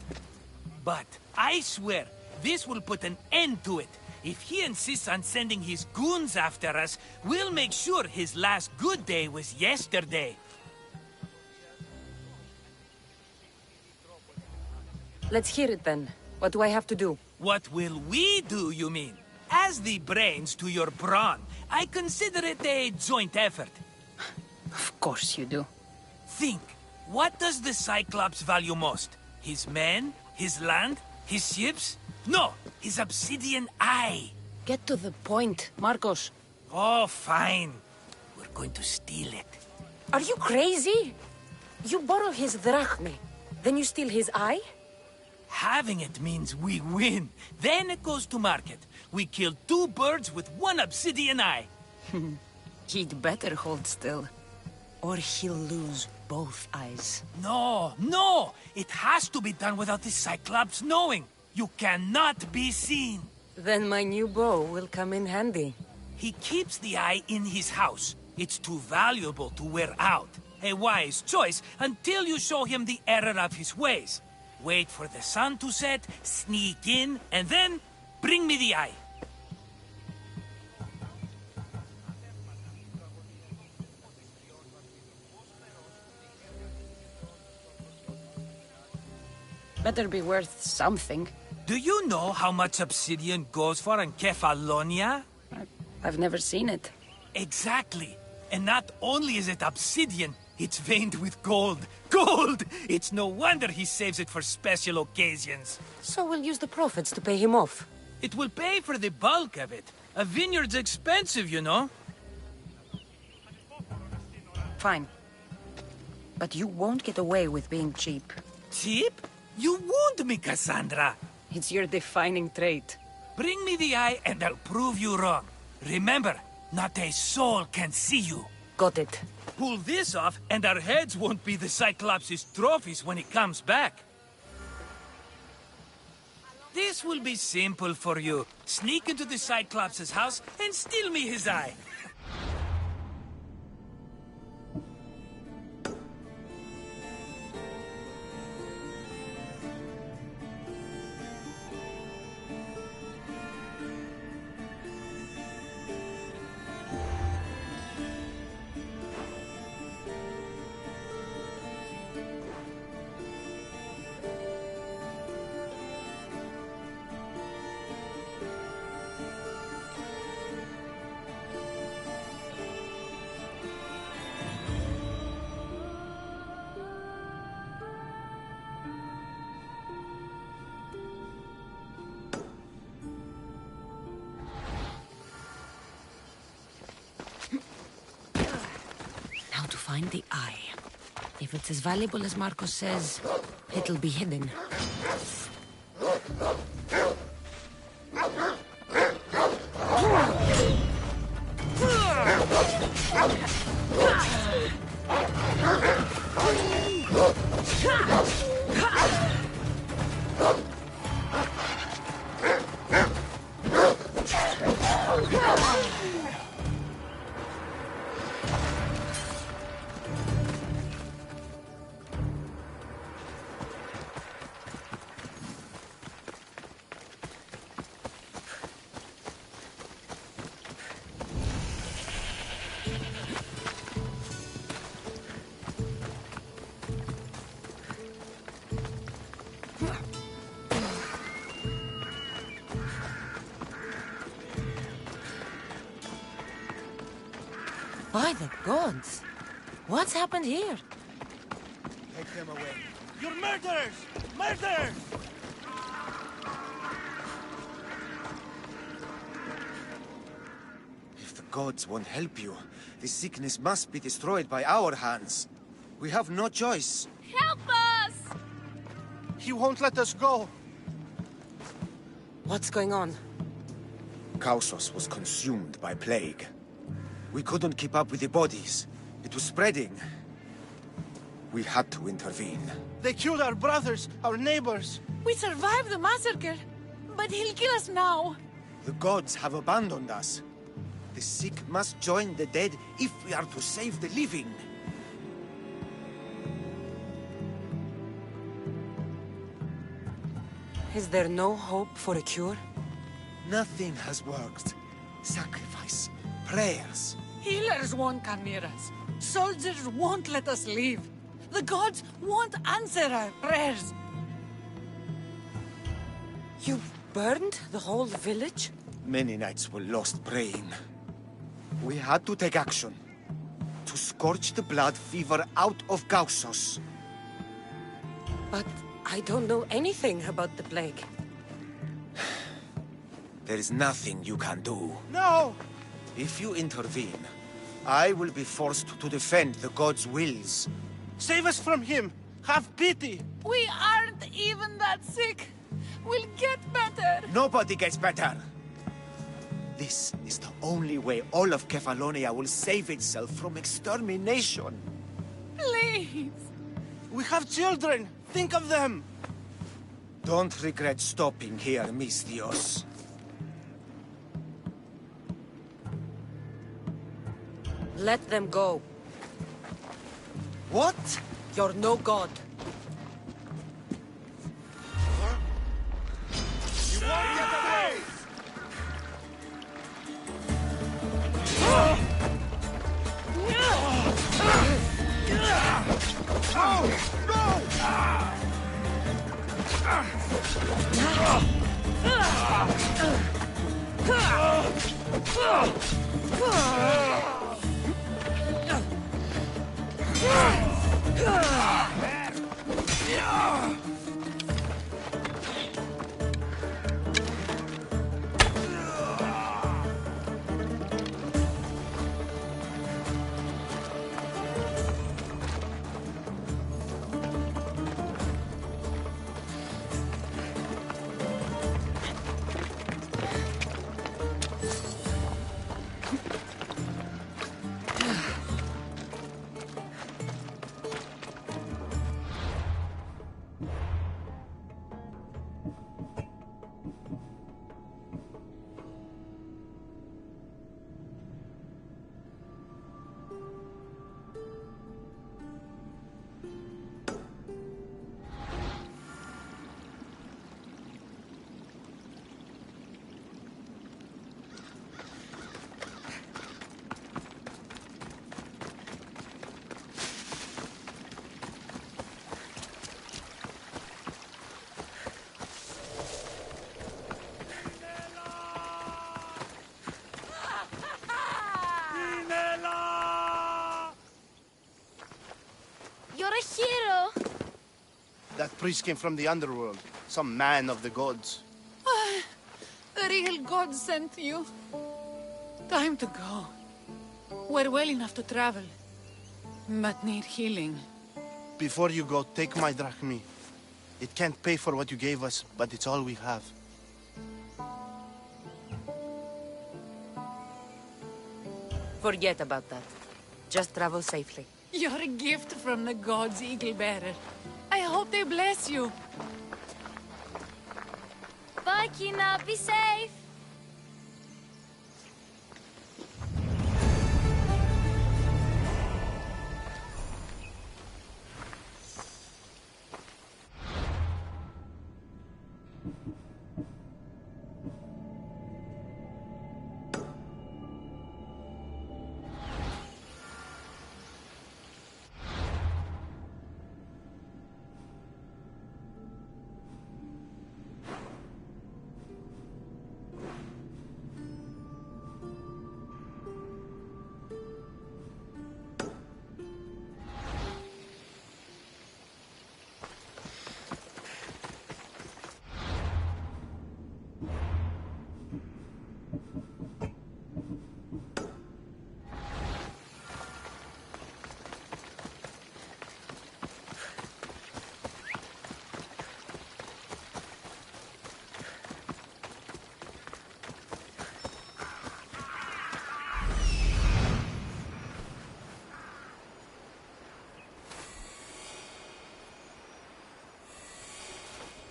But I swear, this will put an end to it. If he insists on sending his goons after us, we'll make sure his last good day was yesterday. Let's hear it then. What do I have to do? What will we do, you mean? As the brains to your brawn, I consider it a joint effort. Of course you do. Think, what does the Cyclops value most? His men? His land? His ships? No, his obsidian eye. Get to the point, Marcos. Oh, fine. We're going to steal it. Are you crazy? You borrow his drachmi, then you steal his eye? Having it means we win. Then it goes to market. We kill 2 birds with 1 obsidian eye. He'd better hold still, or he'll lose both eyes. No, no! It has to be done without the Cyclops knowing. You cannot be seen. Then my new bow will come in handy. He keeps the eye in his house. It's too valuable to wear out. A wise choice until you show him the error of his ways. Wait for the sun to set, sneak in, and then bring me the eye. Better be worth something. Do you know how much obsidian goes for in Kefalonia? I've never seen it. Exactly. And not only is it obsidian, it's veined with gold. Gold! It's no wonder he saves it for special occasions. So we'll use the profits to pay him off. It will pay for the bulk of it. A vineyard's expensive, you know. Fine. But you won't get away with being cheap. Cheap? You wound me, Cassandra. It's your defining trait. Bring me the eye and I'll prove you wrong. Remember, not a soul can see you. Got it. Pull this off and our heads won't be the Cyclops' trophies when he comes back. This will be simple for you. Sneak into the Cyclops' house and steal me his eye. Now to find the eye. If it's as valuable as Marcos says, it'll be hidden. By the gods! What's happened here? Take them away. You're murderers! Murderers! If the gods won't help you, the sickness must be destroyed by our hands. We have no choice. Help us! He won't let us go. What's going on? Kausos was consumed by plague. We couldn't keep up with the bodies. It was spreading. We had to intervene. They killed our brothers, our neighbors. We survived the massacre, but he'll kill us now. The gods have abandoned us. The sick must join the dead if we are to save the living. Is there no hope for a cure? Nothing has worked. Sacrifice, prayers. Healers won't come near us. Soldiers won't let us leave. The gods won't answer our prayers. You burned the whole village? Many nights were lost praying. We had to take action. To scorch the blood fever out of Kausos. But I don't know anything about the plague. There is nothing you can do. No! If you intervene, I will be forced to defend the gods' wills. Save us from him! Have pity! We aren't even that sick. We'll get better. Nobody gets better! This is the only way all of Kefalonia will save itself from extermination. Please! We have children! Think of them! Don't regret stopping here, Mistios. Let them go. What? You're no god. You won't get away! You're a hero! That priest came from the underworld. Some man of the gods. The real god sent you. Time to go. We're well enough to travel, but need healing. Before you go, take my drachmi. It can't pay for what you gave us, but it's all we have. Forget about that. Just travel safely. You're a gift from the gods, Eagle Bearer. I hope they bless you. Bye, Kina. Be safe.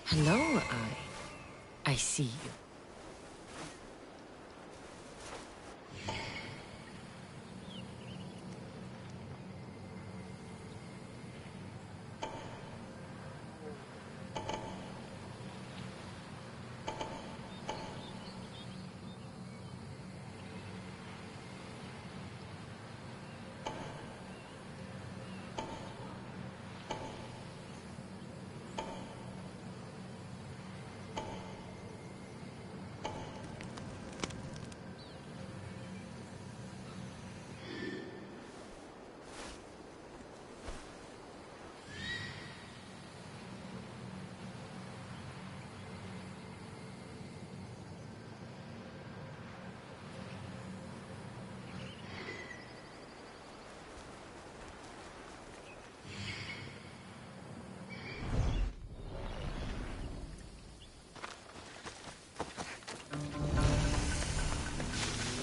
Hello, I see you.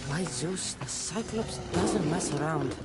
By Zeus, the Cyclops doesn't mess around.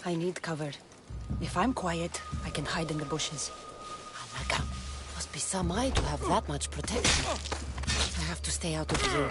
I need cover. If I'm quiet, I can hide in the bushes. Alaka, must be some eye to have that much protection. I have to stay out of view.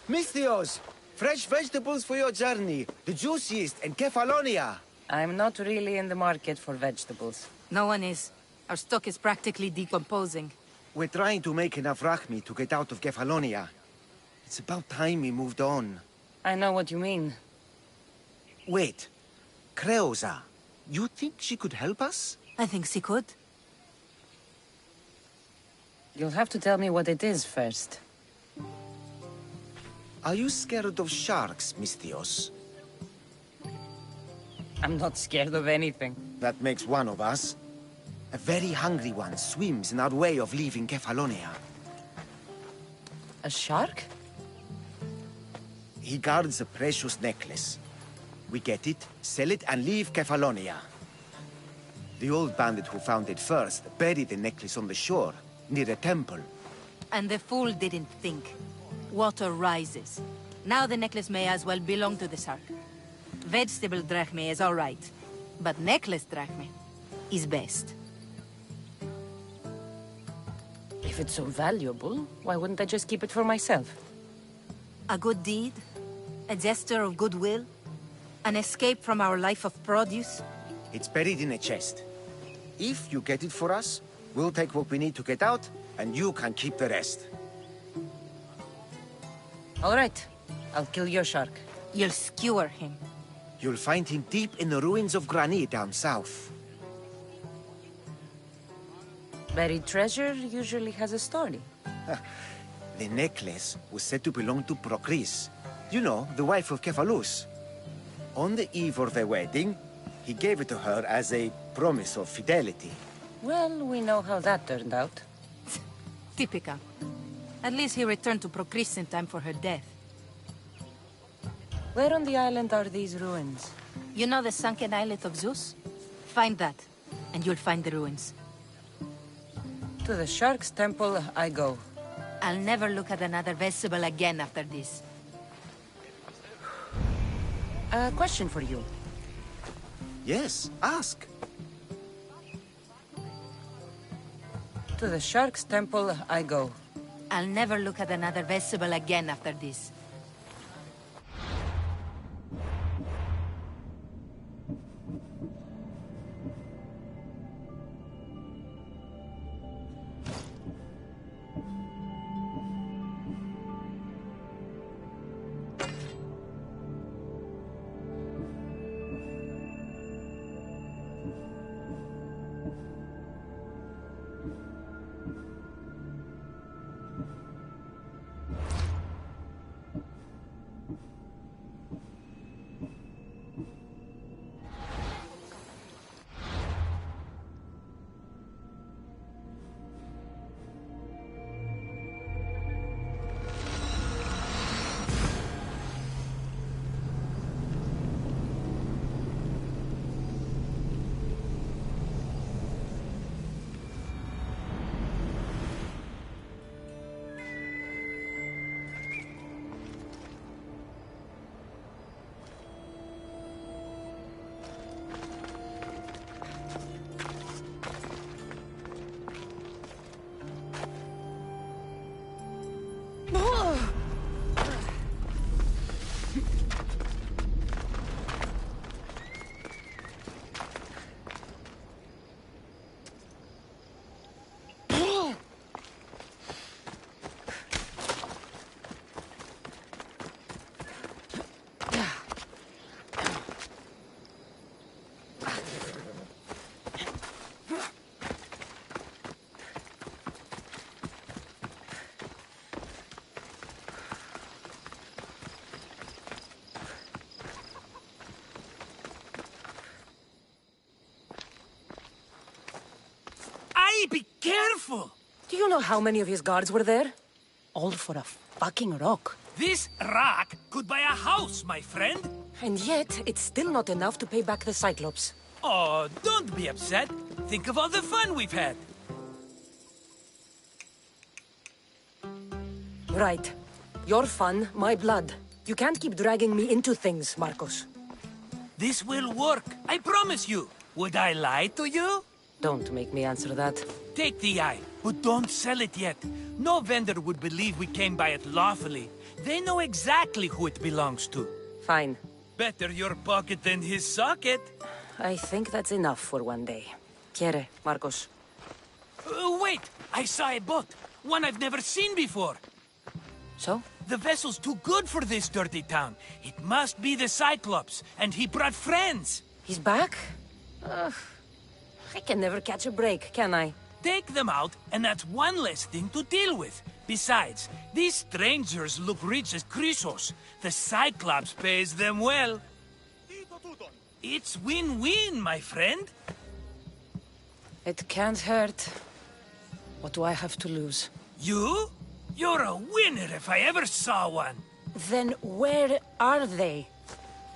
Mistios! Fresh vegetables for your journey. The juiciest in Kefalonia. I'm not really in the market for vegetables. No one is. Our stock is practically decomposing. We're trying to make enough rachmi to get out of Kefalonia. It's about time we moved on. I know what you mean. Wait. Creosa. You think she could help us? I think she could. You'll have to tell me what it is first. Are you scared of sharks, Mistios? I'm not scared of anything. That makes one of us. A very hungry one swims in our way of leaving Kefalonia. A shark? He guards a precious necklace. We get it, sell it, and leave Kefalonia. The old bandit who found it first buried the necklace on the shore, near a temple. And the fool didn't think. Water rises. Now the necklace may as well belong to the shark. Vegetable drachme is all right, but necklace drachme is best. If it's so valuable, why wouldn't I just keep it for myself? A good deed, a gesture of goodwill, an escape from our life of produce. It's buried in a chest. If you get it for us, we'll take what we need to get out, and you can keep the rest. All right. I'll kill your shark. You'll skewer him. You'll find him deep in the ruins of Granit down south. Buried treasure usually has a story. The necklace was said to belong to Procris. You know, the wife of Cephalus. On the eve of their wedding, he gave it to her as a promise of fidelity. Well, we know how that turned out. Typical. At least he returned to Procris in time for her death. Where on the island are these ruins? You know the sunken islet of Zeus? Find that, and you'll find the ruins. To the Shark's Temple I go. I'll never look at another vegetable again after this. A question for you. Yes, ask. To the Shark's Temple I go. I'll never look at another vegetable again after this. Be careful! Do you know how many of his guards were there? All for a fucking rock. This rock could buy a house, my friend. And yet, it's still not enough to pay back the Cyclops. Oh, don't be upset. Think of all the fun we've had. Right. Your fun, my blood. You can't keep dragging me into things, Marcos. This will work, I promise you. Would I lie to you? Don't make me answer that. Take the eye, but don't sell it yet. No vendor would believe we came by it lawfully. They know exactly who it belongs to. Fine. Better your pocket than his socket. I think that's enough for one day. Quiere, Marcos? Wait! I saw a boat. One I've never seen before. So? The vessel's too good for this dirty town. It must be the Cyclops, and he brought friends. He's back? I can never catch a break, can I? Take them out, and that's one less thing to deal with. Besides, these strangers look rich as Chrysos. The Cyclops pays them well. It's win-win, my friend. It can't hurt. What do I have to lose? You? You're a winner if I ever saw one. Then where are they?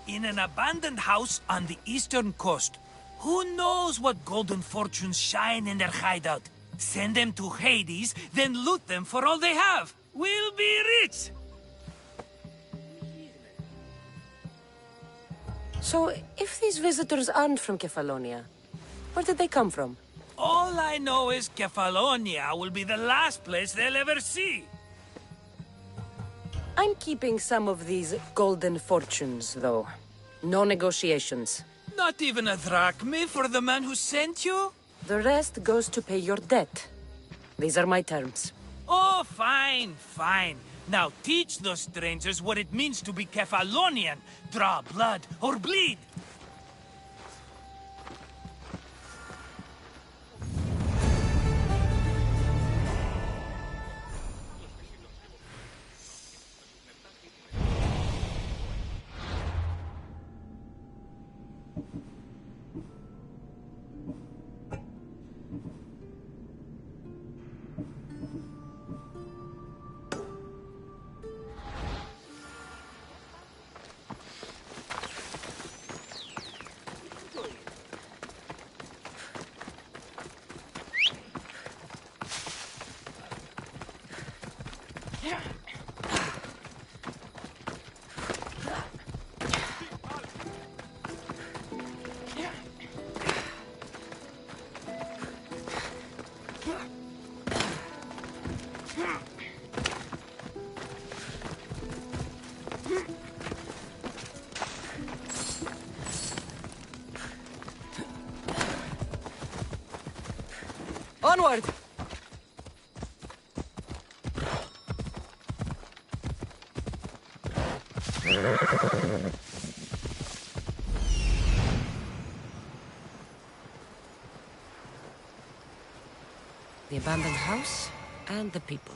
In an abandoned house on the eastern coast. Who knows what golden fortunes shine in their hideout? Send them to Hades, then loot them for all they have. We'll be rich! So, if these visitors aren't from Kefalonia, where did they come from? All I know is Kefalonia will be the last place they'll ever see. I'm keeping some of these golden fortunes, though. No negotiations. Not even a drachme for the man who sent you? The rest goes to pay your debt. These are my terms. Oh, fine, fine. Now teach those strangers what it means to be Kefalonian. Draw blood or bleed. Onward! The abandoned house and the people.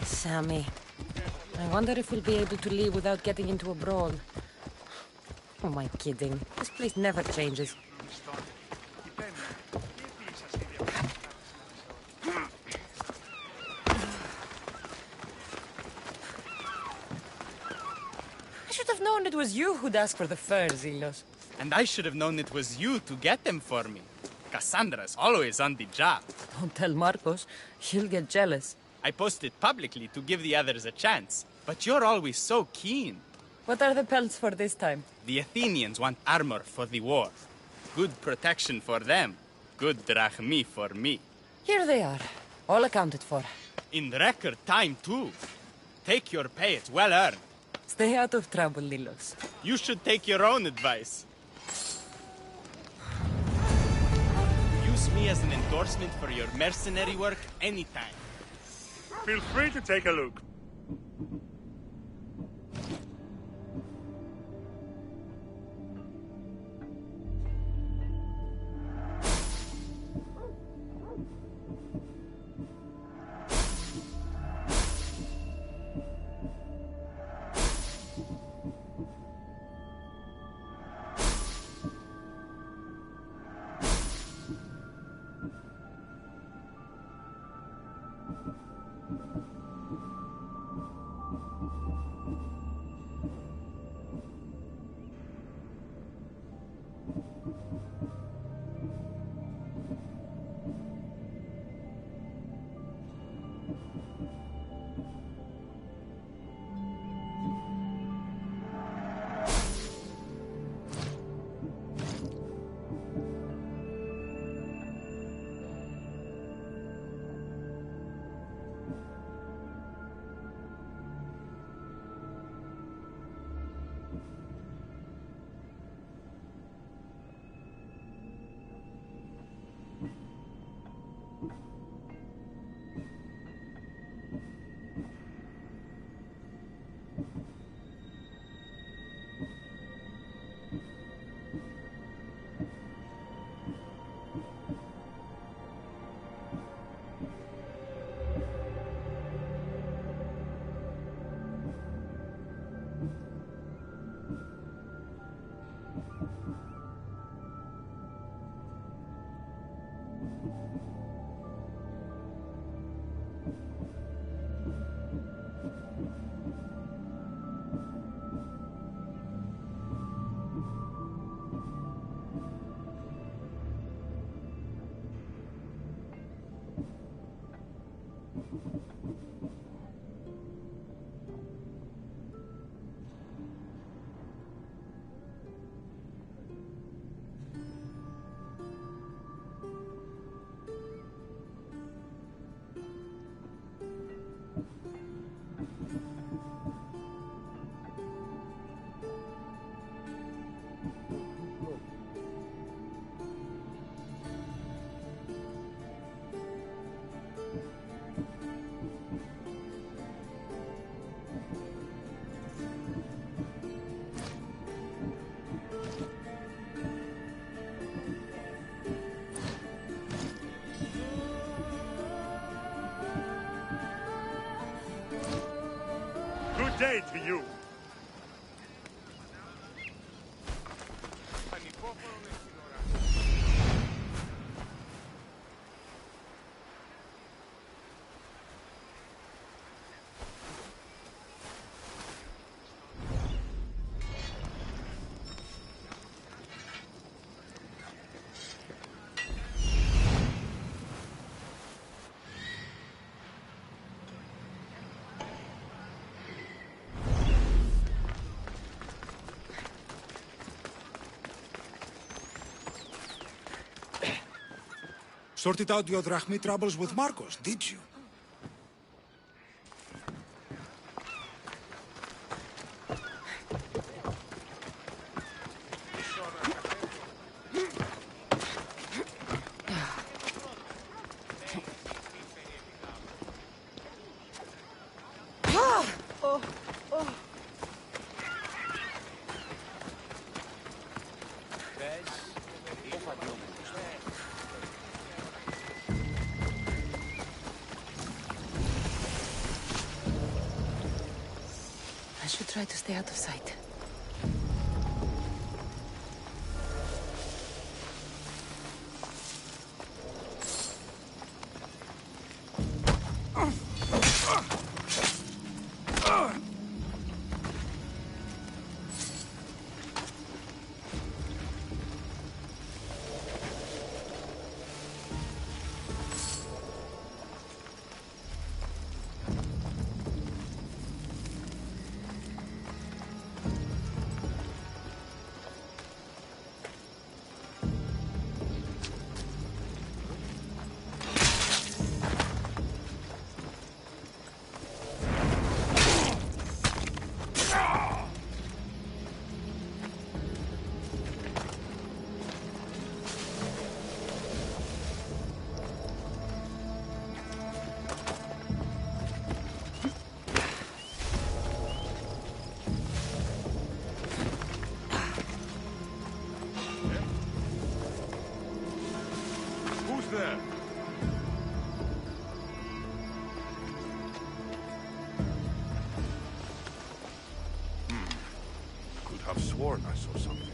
Sammy. I wonder if we'll be able to leave without getting into a brawl. Oh, am I kidding? This place never changes. I should have known it was you who'd ask for the furs, Ilos. And I should have known it was you to get them for me. Cassandra's always on the job. Don't tell Marcos. He'll get jealous. I posted publicly to give the others a chance, but you're always so keen. What are the pelts for this time? The Athenians want armor for the war. Good protection for them. Good drachmi for me. Here they are, all accounted for. In record time, too. Take your pay, it's well earned. Stay out of trouble, Lilos. You should take your own advice. Use me as an endorsement for your mercenary work anytime. Feel free to take a look. Good day to you. Sorted out your drachmi troubles with Marcos, did you? I should try to stay out of sight. There. Could have sworn I saw something.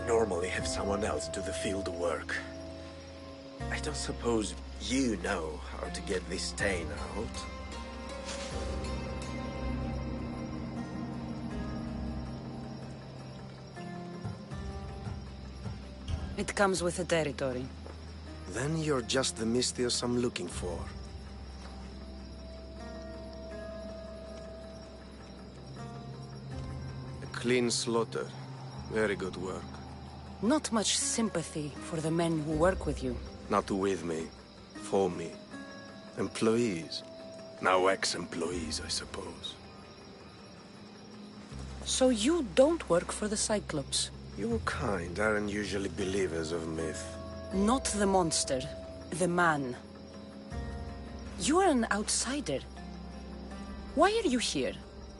Normally have someone else do the field work. I don't suppose you know how to get this stain out. It comes with the territory. Then you're just the Mystios I'm looking for. A clean slaughter. Very good work. Not much sympathy for the men who work with you. Not with me. For me. Employees. Now ex-employees, I suppose. So you don't work for the Cyclops? Your kind aren't usually believers of myth. Not the monster. The man. You're an outsider. Why are you here?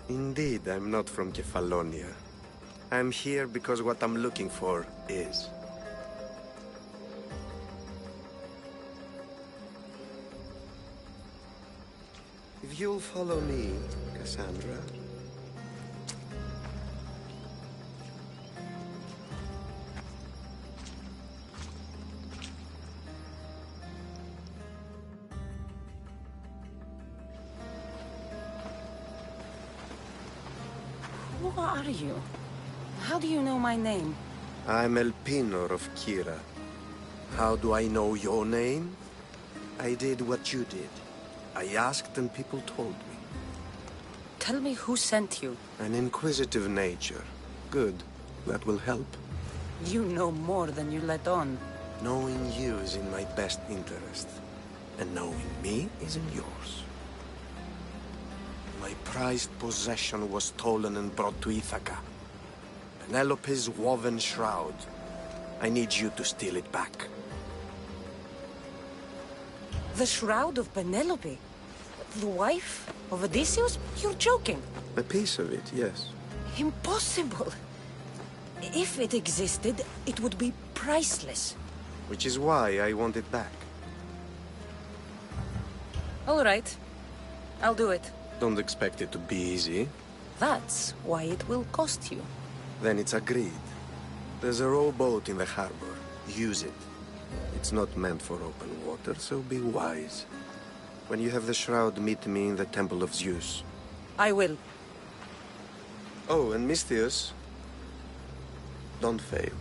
Indeed, I'm not from Kefalonia. I'm here because what I'm looking for is. If you'll follow me, Cassandra. Who are you? How do you know my name? I'm Elpinor of Kira. How do I know your name? I did what you did. I asked and people told me. Tell me who sent you. An inquisitive nature. Good. That will help. You know more than you let on. Knowing you is in my best interest. And knowing me is in yours. My prized possession was stolen and brought to Ithaca. Penelope's woven shroud. I need you to steal it back. The shroud of Penelope? The wife of Odysseus? You're joking. A piece of it, yes. Impossible. If it existed, it would be priceless. Which is why I want it back. All right. I'll do it. Don't expect it to be easy. That's why it will cost you. Then it's agreed. There's a rowboat in the harbor. Use it. It's not meant for open water, so be wise. When you have the shroud, meet me in the Temple of Zeus. I will. Oh, and Mystios, don't fail.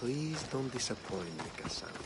Please don't disappoint me, Cassandra.